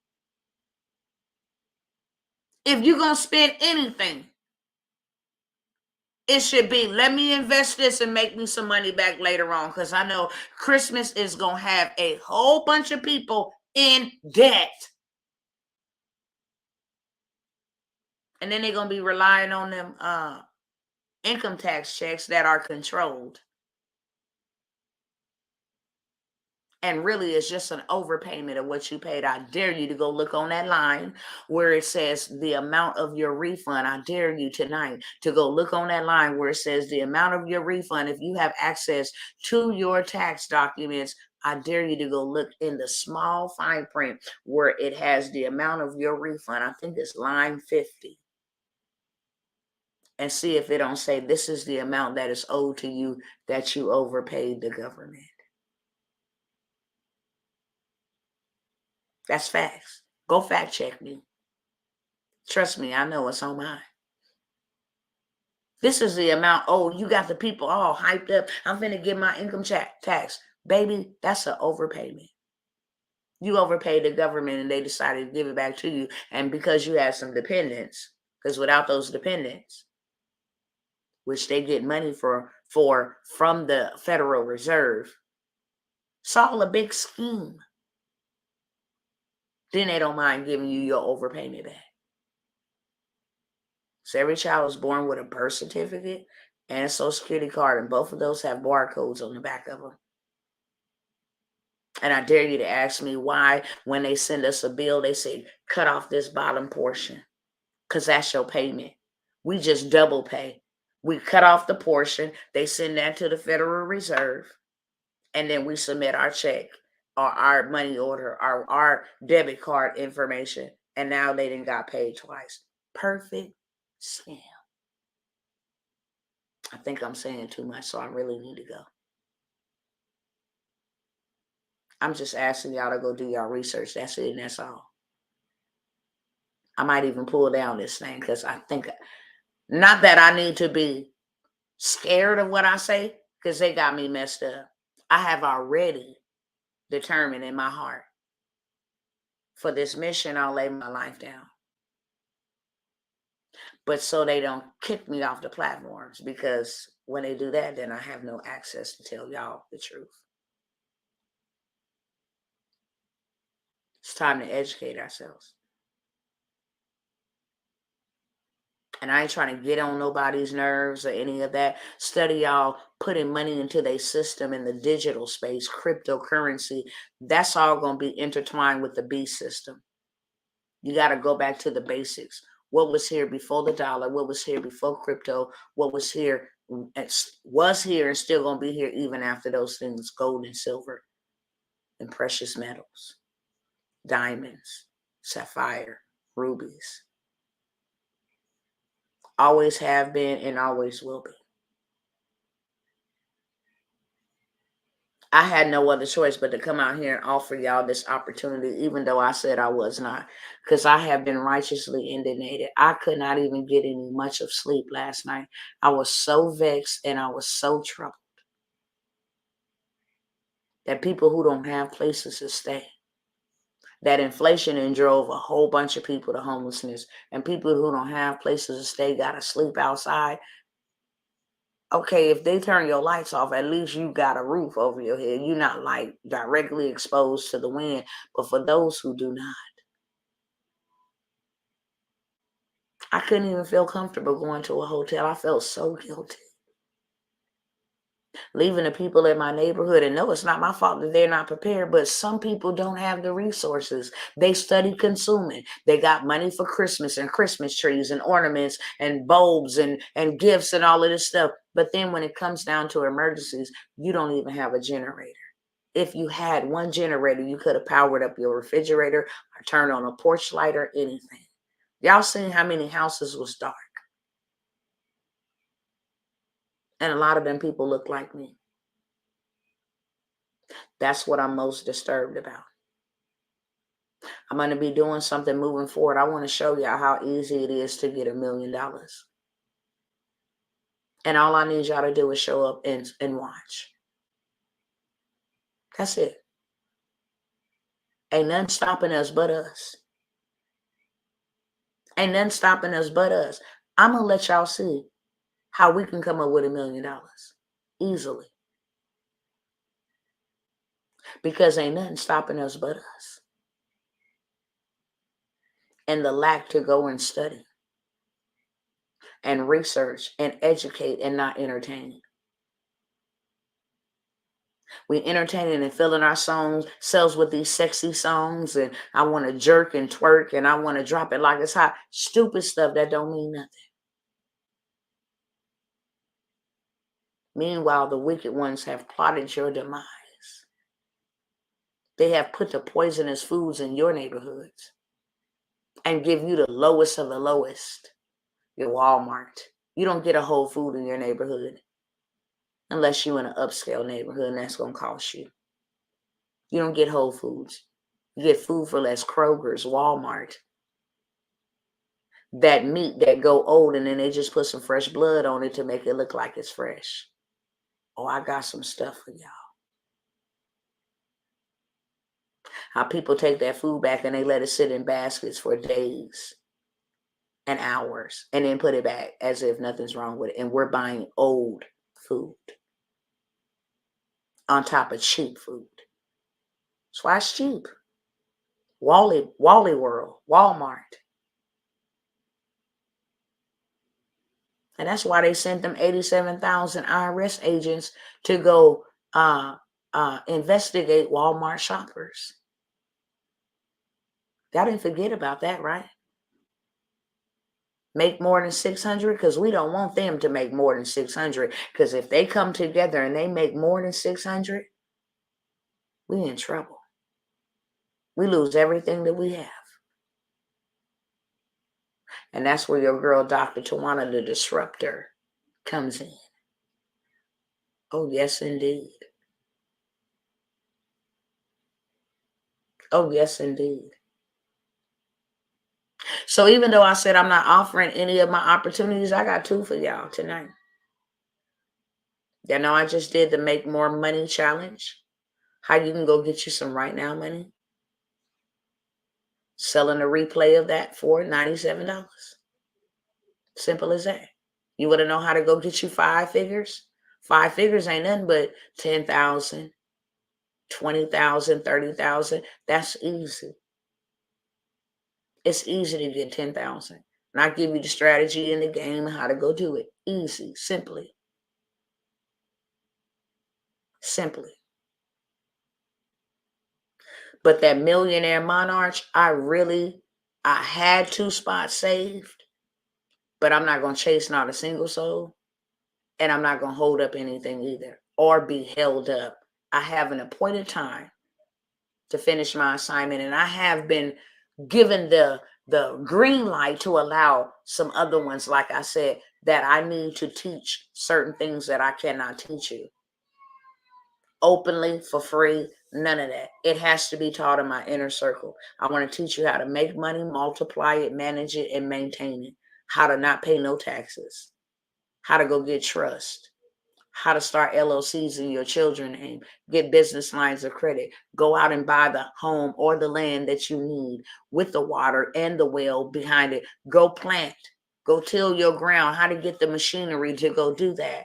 If you're going to spend anything, it should be, let me invest this and make me some money back later on. Because I know Christmas is going to have a whole bunch of people in debt. And then they're going to be relying on them income tax checks that are controlled. And really, it's just an overpayment of what you paid. I dare you to go look on that line where it says the amount of your refund. I dare you tonight to go look on that line where it says the amount of your refund. If you have access to your tax documents, I dare you to go look in the small fine print where it has the amount of your refund. I think it's line 50. And see if it don't say this is the amount that is owed to you that you overpaid the government. That's facts. Go fact check me. Trust me, I know what's on mine. This is the amount. Oh, you got the people all hyped up. I'm finna get my income tax. Baby, that's an overpayment. You overpaid the government and they decided to give it back to you. And because you had some dependents, because without those dependents, which they get money for from the Federal Reserve, it's all a big scheme. Then they don't mind giving you your overpayment back. So every child is born with a birth certificate and a Social Security card, and both of those have barcodes on the back of them. And I dare you to ask me why, when they send us a bill, they say, cut off this bottom portion, because that's your payment. We just double pay. We cut off the portion, they send that to the Federal Reserve, and then we submit our check or our money order, our debit card information, and now they done got paid twice. Perfect scam. I think I'm saying too much, so I really need to go. I'm just asking y'all to go do y'all research. That's it, and that's all. I might even pull down this thing because I think, not that I need to be scared of what I say, because they got me messed up. I have already determined in my heart, for this mission, I'll lay my life down. But so they don't kick me off the platforms, because when they do that, then I have no access to tell y'all the truth. It's time to educate ourselves. And I ain't trying to get on nobody's nerves or any of that. Study y'all putting money into their system in the digital space, cryptocurrency. That's all going to be intertwined with the beast system. You got to go back to the basics. what was here before the dollar, what was here before crypto, what was here and still gonna be here even after those things, gold and silver and precious metals, diamonds, sapphire, rubies. Always have been and always will be. I had no other choice but to come out here and offer y'all this opportunity, even though I said I was not, because I have been righteously indignated. I could not even get any much of sleep last night. I was so vexed and I was so troubled that people who don't have places to stay, that inflation and drove a whole bunch of people to homelessness, and people who don't have places to stay got to sleep outside. Okay, if they turn your lights off, at least you got a roof over your head. You're not like directly exposed to the wind. But for those who do not, I couldn't even feel comfortable going to a hotel. I felt so guilty. Leaving the people in my neighborhood, and no, it's not my fault that they're not prepared, but some people don't have the resources. They study consuming. They got money for Christmas and Christmas trees and ornaments and bulbs and gifts and all of this stuff. But then when it comes down to emergencies, you don't even have a generator. If you had one generator, you could have powered up your refrigerator or turned on a porch light or anything. Y'all seen how many houses was dark? And a lot of them people look like me. That's what I'm most disturbed about. I'm going to be doing something moving forward. I want to show y'all how easy it is to get $1 million. And all I need y'all to do is show up and watch. That's it. Ain't nothing stopping us but us. Ain't nothing stopping us but us. I'm going to let y'all see how we can come up with $1 million easily. Because ain't nothing stopping us but us. And the lack to go and study and research and educate and not entertain. We entertaining and filling our selves with these sexy songs, and I want to jerk and twerk and I want to drop it like it's hot. Stupid stuff that don't mean nothing. Meanwhile, the wicked ones have plotted your demise. They have put the poisonous foods in your neighborhoods and give you the lowest of the lowest. Your Walmart. You don't get a Whole Food in your neighborhood unless you're in an upscale neighborhood, and that's going to cost you. You don't get Whole Foods. You get food for less. Kroger's, Walmart. That meat that go old and then they just put some fresh blood on it to make it look like it's fresh. Oh, I got some stuff for y'all. How people take that food back and they let it sit in baskets for days and hours and then put it back as if nothing's wrong with it. And we're buying old food on top of cheap food. That's why it's cheap. Wally World, Walmart. And that's why they sent them 87,000 IRS agents to go investigate Walmart shoppers. Y'all didn't forget about that, right? Make more than 600, because we don't want them to make more than 600. Because if they come together and they make more than 600, we in trouble. We lose everything that we have. And that's where your girl, Dr. Tawana, the disruptor, comes in. Oh, yes, indeed. Oh, yes, indeed. So even though I said I'm not offering any of my opportunities, I got 2 for y'all tonight. You know, I just did the Make More Money Challenge. How you can go get you some right now money. Selling a replay of that for $97. Simple as that. You want to know how to go get you 5 figures? 5 figures ain't nothing but 10,000, 20,000, 30,000. That's easy. It's easy to get 10,000. And I give you the strategy in the game how to go do it. Easy, simply. Simply. But that Millionaire Monarch, I had 2 spots saved. but I'm not going to chase not a single soul, and I'm not going to hold up anything either or be held up. I have an appointed time to finish my assignment, and I have been given the green light to allow some other ones, like I said, that I need to teach certain things that I cannot teach you openly for free. None of that. It has to be taught in my inner circle. I want to teach you how to make money, multiply it, manage it, and maintain it. How to not pay no taxes. How to go get trust. How to start LLCs in your children's name. Get business lines of credit. Go out and buy the home or the land that you need with the water and the well behind it. Go plant. Go till your ground. How to get the machinery to go do that.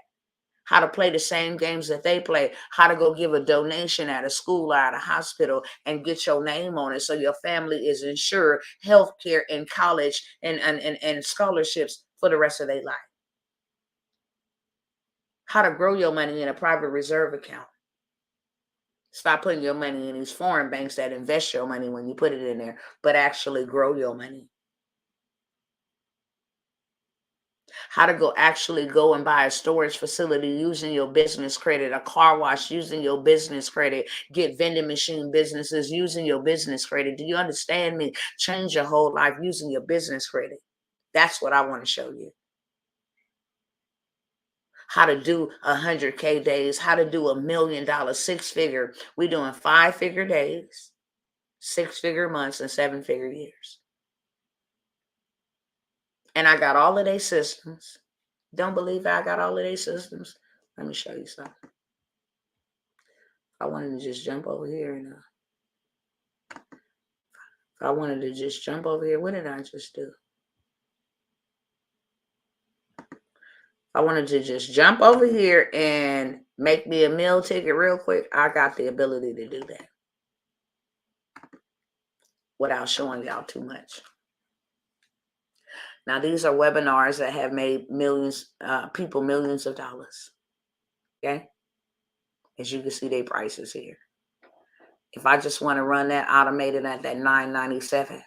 How to play the same games that they play, how to go give a donation at a school or at a hospital and get your name on it so your family is insured health care and college and scholarships for the rest of their life. How to grow your money in a private reserve account. Stop putting your money in these foreign banks that invest your money when you put it in there, but actually grow your money. How to actually go and buy a storage facility using your business credit, a car wash using your business credit, get vending machine businesses using your business credit. Do you understand me? Change your whole life using your business credit. That's what I want to show you. How to do 100K days, how to do $1 million, 6-figure. We're doing 5-figure days, 6-figure months, and 7-figure years. And I got all of their systems. Don't believe I got all of their systems? Let me show you something. I wanted to just jump over here and what did I just do? I wanted to just jump over here and make me a meal ticket real quick. I got the ability to do that without showing y'all too much. Now, these are webinars that have made people millions of dollars. Okay? As you can see, their prices here. If I just want to run that automated at that $9.97,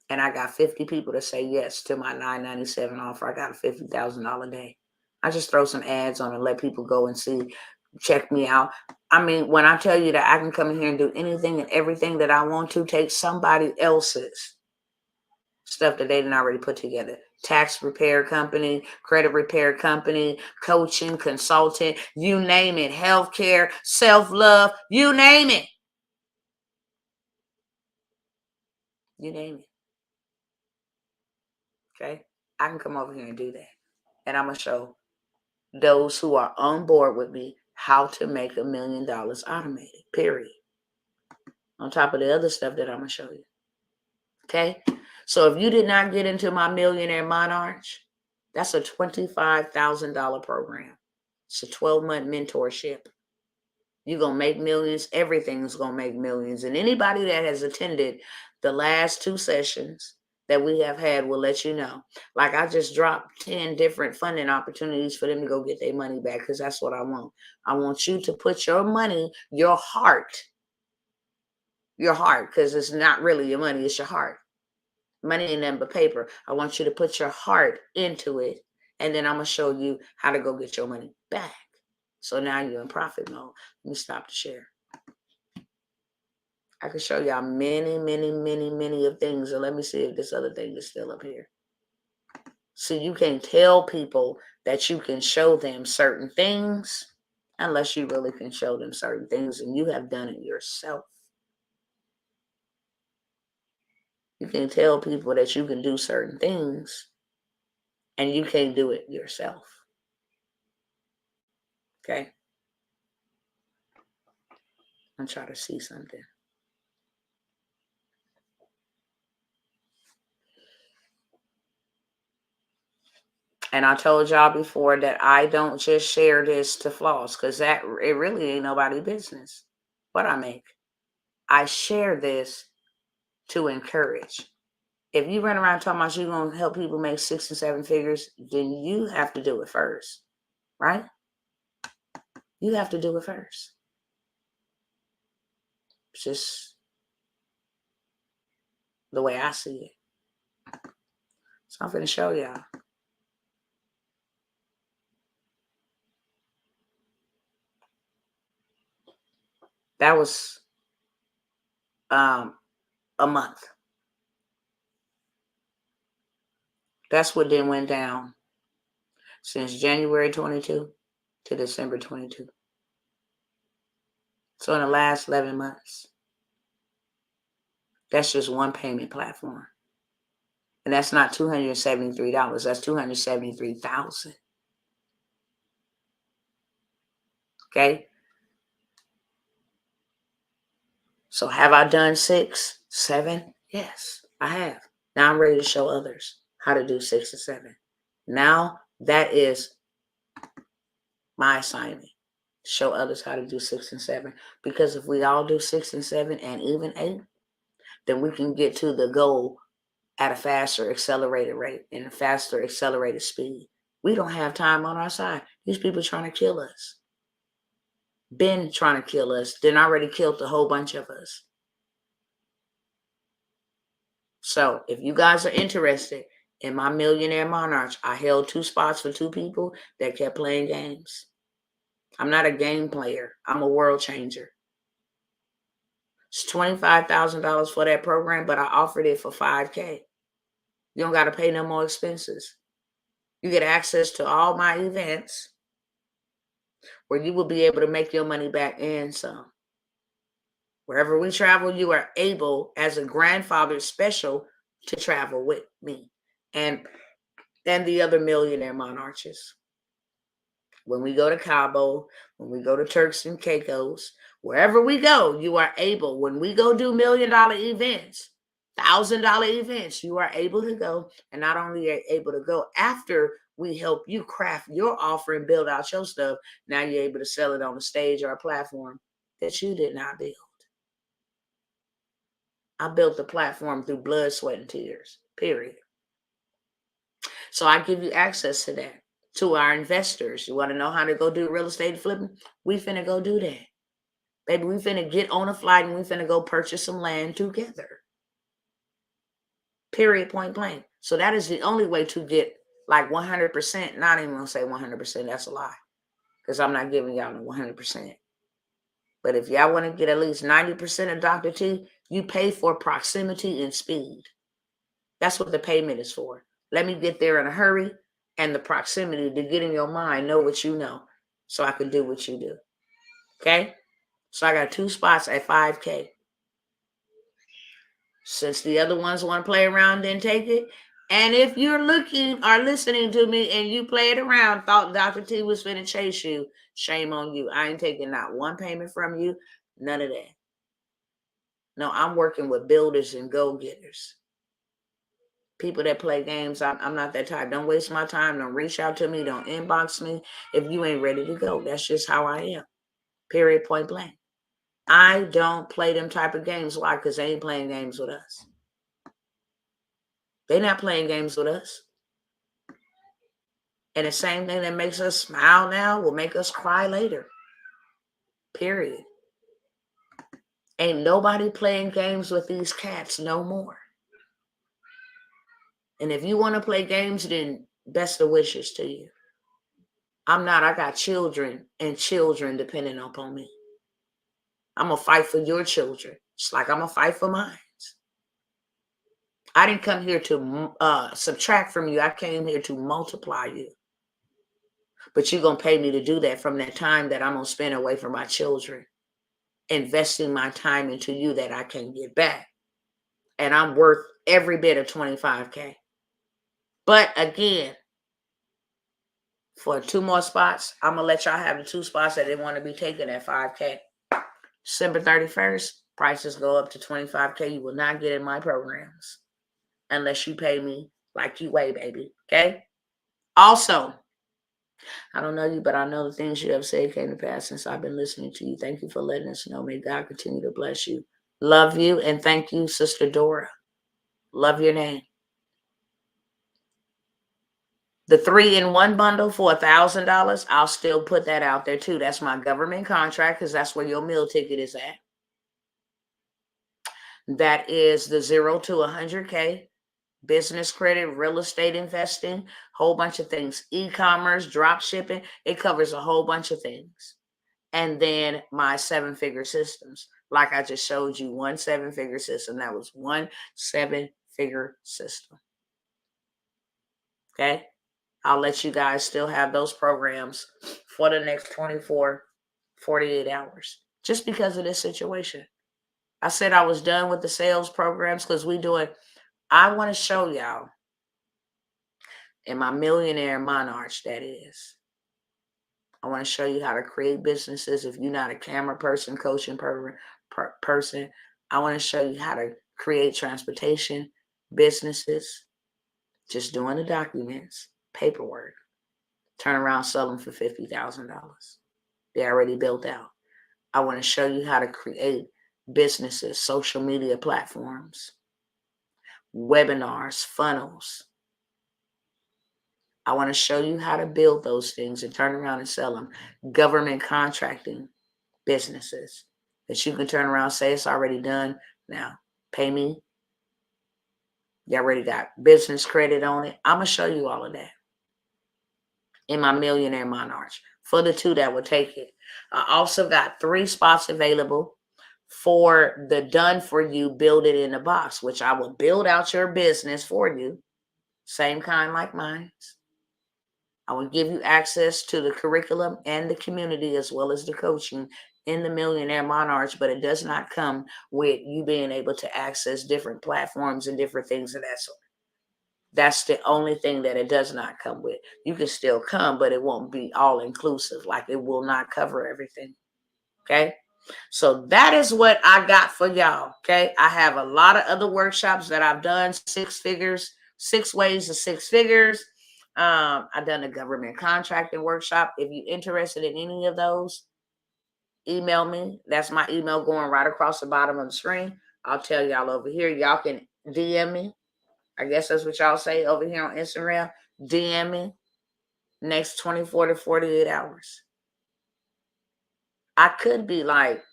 and I got 50 people to say yes to my $9.97 offer, I got a $50,000 day. I just throw some ads on and let people go and see, check me out. I mean, when I tell you that I can come in here and do anything and everything that I want to, take somebody else's stuff that they didn't already put together. Tax repair company, credit repair company, coaching, consultant, you name it, healthcare, self-love, you name it. You name it. Okay? I can come over here and do that. And I'm going to show those who are on board with me how to make $1 million automated, period. On top of the other stuff that I'm going to show you. Okay? So if you did not get into my Millionaire Monarch, that's a $25,000 program. It's a 12-month mentorship. You're going to make millions. Everything's going to make millions. And anybody that has attended the last 2 sessions that we have had will let you know. Like, I just dropped 10 different funding opportunities for them to go get their money back, because that's what I want. I want you to put your money, your heart, because it's not really your money, it's your heart. Money ain't nothing but paper. I want you to put your heart into it, and then I'm going to show you how to go get your money back. So now you're in profit mode. Let me stop the share. I can show y'all many, many, many, many of things. And let me see if this other thing is still up here. So you can't tell people that you can show them certain things unless you really can show them certain things, and you have done it yourself. You can tell people that you can do certain things, and you can't do it yourself. Okay? I'm trying to see something. And I told y'all before that I don't just share this to floss, because it really ain't nobody's business what I make. I share this to encourage. If you run around talking about you're going to help people make 6 and 7 figures, then you have to do it first, right? You have to do it first. It's just the way I see it. So I'm going to show y'all. That was a month. That's what then went down since January 22 to December 22. So in the last 11 months, that's just one payment platform. And that's not $273. That's $273,000. Okay. So have I done 6, 7? Yes, I have. Now I'm ready to show others how to do 6 and 7. Now that is my assignment. Show others how to do 6 and 7. Because if we all do 6 and 7 and even 8, then we can get to the goal at a faster accelerated rate and a faster accelerated speed. We don't have time on our side. These people trying to kill us. Been trying to kill us. Then already killed a whole bunch of us. So if you guys are interested in my Millionaire Monarch, I held 2 spots for 2 people that kept playing games. I'm not a game player. I'm a world changer. It's $25,000 for that program, but I offered it for $5,000. You don't got to pay no more expenses. You get access to all my events where you will be able to make your money back and some. Wherever we travel, you are able, as a grandfather special, to travel with me and the other Millionaire Monarchs. When we go to Cabo, when we go to Turks and Caicos, wherever we go, you are able. When we go do $1 million events, $1,000 events, you are able to go. And not only are you able to go, after we help you craft your offer and build out your stuff, now you're able to sell it on a stage or a platform that you did not build. I built the platform through blood, sweat, and tears, period. So I give you access to that. To our investors, you want to know how to go do real estate flipping? We finna go do that. Baby, we finna get on a flight and we finna go purchase some land together. Period, point blank. So that is the only way to get like 100%. Not even gonna say 100%, that's a lie. Because I'm not giving y'all the 100%. But if y'all want to get at least 90% of Dr. T, you pay for proximity and speed. That's what the payment is for. Let me get there in a hurry. And the proximity to get in your mind, know what you know, so I can do what you do. Okay? So I got 2 spots at $5,000. Since the other ones want to play around, then take it. And if you're looking or listening to me and you played around, thought Dr. T was finna chase you, shame on you. I ain't taking not one payment from you, none of that. No, I'm working with builders and go-getters. People that play games, I'm not that type. Don't waste my time. Don't reach out to me. Don't inbox me if you ain't ready to go. That's just how I am. Period, point blank. I don't play them type of games. Why? Because they ain't playing games with us. They're not playing games with us. And the same thing that makes us smile now will make us cry later. Period. Ain't nobody playing games with these cats no more. And if you want to play games, then best of wishes to you. I'm not. I got children and children depending upon me. I'm going to fight for your children, just like I'm going to fight for mine. I didn't come here to subtract from you. I came here to multiply you. But you're going to pay me to do that from that time that I'm going to spend away from my children, investing my time into you that I can get back. And I'm worth every bit of $25,000. But again, for 2 more spots, I'm going to let y'all have the 2 spots that they want to be taken at $5,000. December 31st, prices go up to $25,000. You will not get in my programs unless you pay me like you weigh, baby. Okay? Also, I don't know you, but I know the things you have said came to pass since I've been listening to you. Thank you for letting us know. May God continue to bless you. Love you, and thank you, Sister Dora. Love your name. The 3-in-1 bundle for $1,000, I'll still put that out there too. That's my government contract because that's where your meal ticket is at. That is the 0 to 100K. business credit, real estate investing, whole bunch of things, e-commerce, drop shipping. It covers a whole bunch of things. And then my 7-figure systems. Like I just showed you, 1 7-figure system. That was 1 7-figure system. Okay. I'll let you guys still have those programs for the next 24, 48 hours, just because of this situation. I said I was done with the sales programs because I want to show y'all in my Millionaire Monarch, that is. I want to show you how to create businesses. If you're not a camera person, coaching person, I want to show you how to create transportation businesses, just doing the documents, paperwork, turn around, sell them for $50,000. They're already built out. I want to show you how to create businesses, social media platforms, webinars, funnels. I want to show you how to build those things and turn around and sell them. Government contracting businesses that you can turn around and say it's already done. Now, pay me. You already got business credit on it. I'm going to show you all of that in my Millionaire Monarch for the 2 that will take it. I also got 3 spots available for the done for you, build it in a box, which I will build out your business for you. Same kind like mine. I will give you access to the curriculum and the community as well as the coaching in the Millionaire Monarch, but it does not come with you being able to access different platforms and different things of that sort. That's the only thing that it does not come with. You can still come, but it won't be all inclusive. Like, it will not cover everything. Okay. So that is what I got for y'all. Okay. I have a lot of other workshops that I've done, 6 figures, 6 ways to 6 figures. I've done a government contracting workshop. If you're interested in any of those, email me. That's my email going right across the bottom of the screen. I'll tell y'all over here. Y'all can DM me. I guess that's what y'all say over here on Instagram. DM me next 24 to 48 hours. I could be like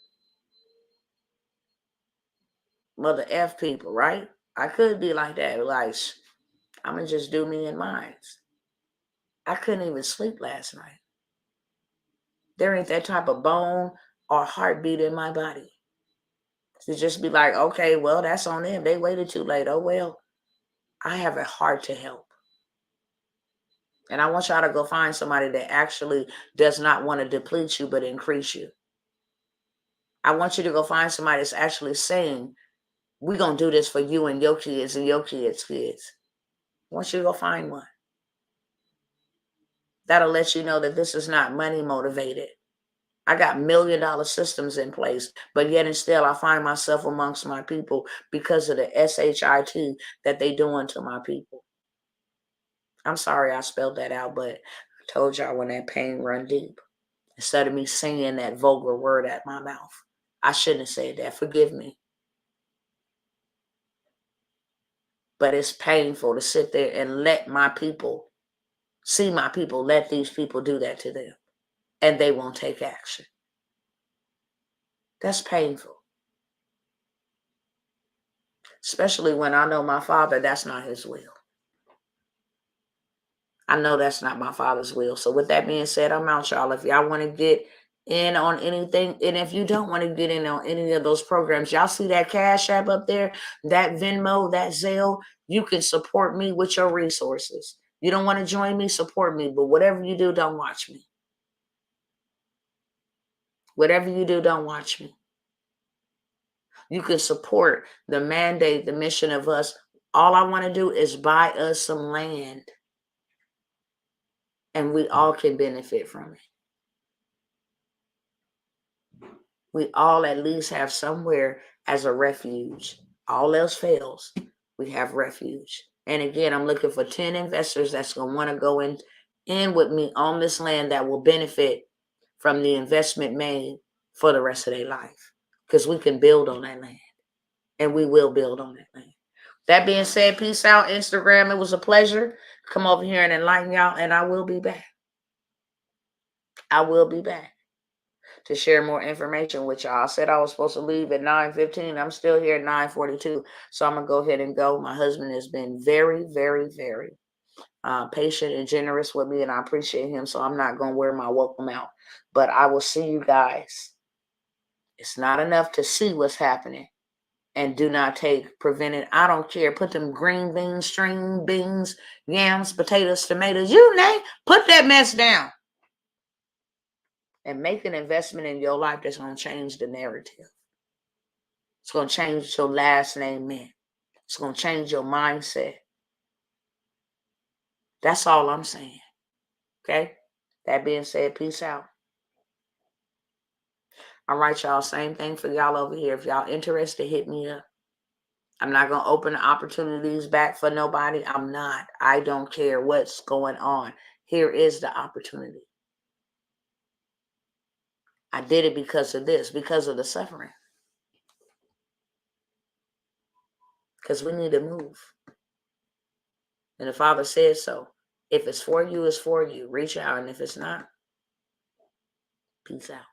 Mother F people, right? I could be like that. Like, I'm going to just do me and mine. I couldn't even sleep last night. There ain't that type of bone or heartbeat in my body to just be like, okay, well, that's on them. They waited too late. Oh, well, I have a heart to help. And I want y'all to go find somebody that actually does not want to deplete you, but increase you. I want you to go find somebody that's actually saying, we're going to do this for you and your kids and your kids' kids. I want you to go find one. That'll let you know that this is not money motivated. I got $1 million systems in place, but yet and still I find myself amongst my people because of the SHIT that they doing to my people. I'm sorry I spelled that out, but I told y'all when that pain run deep. Instead of me saying that vulgar word at my mouth, I shouldn't have said that. Forgive me. But it's painful to sit there and let my people, see my people, let these people do that to them. And they won't take action. That's painful. Especially when I know my Father, that's not his will. I know that's not my Father's will. So with that being said, I'm out, y'all. If y'all want to get in on anything, and if you don't want to get in on any of those programs, y'all see that Cash App up there, that Venmo, that Zelle, you can support me with your resources. You don't want to join me, support me. But whatever you do, don't watch me. Whatever you do, don't watch me. You can support the mandate, the mission of us. All I want to do is buy us some land. And we all can benefit from it. We all at least have somewhere as a refuge. All else fails, we have refuge. And again, I'm looking for 10 investors that's going to want to go in with me on this land that will benefit from the investment made for the rest of their life. Because we can build on that land. And we will build on that land. That being said, peace out, Instagram. It was a pleasure. Come over here and enlighten y'all. And I will be back. I will be back. to share more information with y'all. I said I was supposed to leave at 9:15. I'm still here at 9:42. So I'm going to go ahead and go. My husband has been very, very, very patient and generous with me, and I appreciate him. So I'm not going to wear my welcome out. But I will see you guys. It's not enough to see what's happening and do not take prevented. I don't care. Put them green beans, string beans, yams, potatoes, tomatoes, you name. Put that mess down. And make an investment in your life that's going to change the narrative. It's going to change your last name man. It's going to change your mindset. That's all I'm saying. Okay? That being said, peace out. All right, y'all. Same thing for y'all over here. If y'all interested, hit me up. I'm not going to open the opportunities back for nobody. I'm not. I don't care what's going on. Here is the opportunity. I did it because of this, because of the suffering. Because we need to move. And the Father said so. If it's for you, it's for you. Reach out. And if it's not, peace out.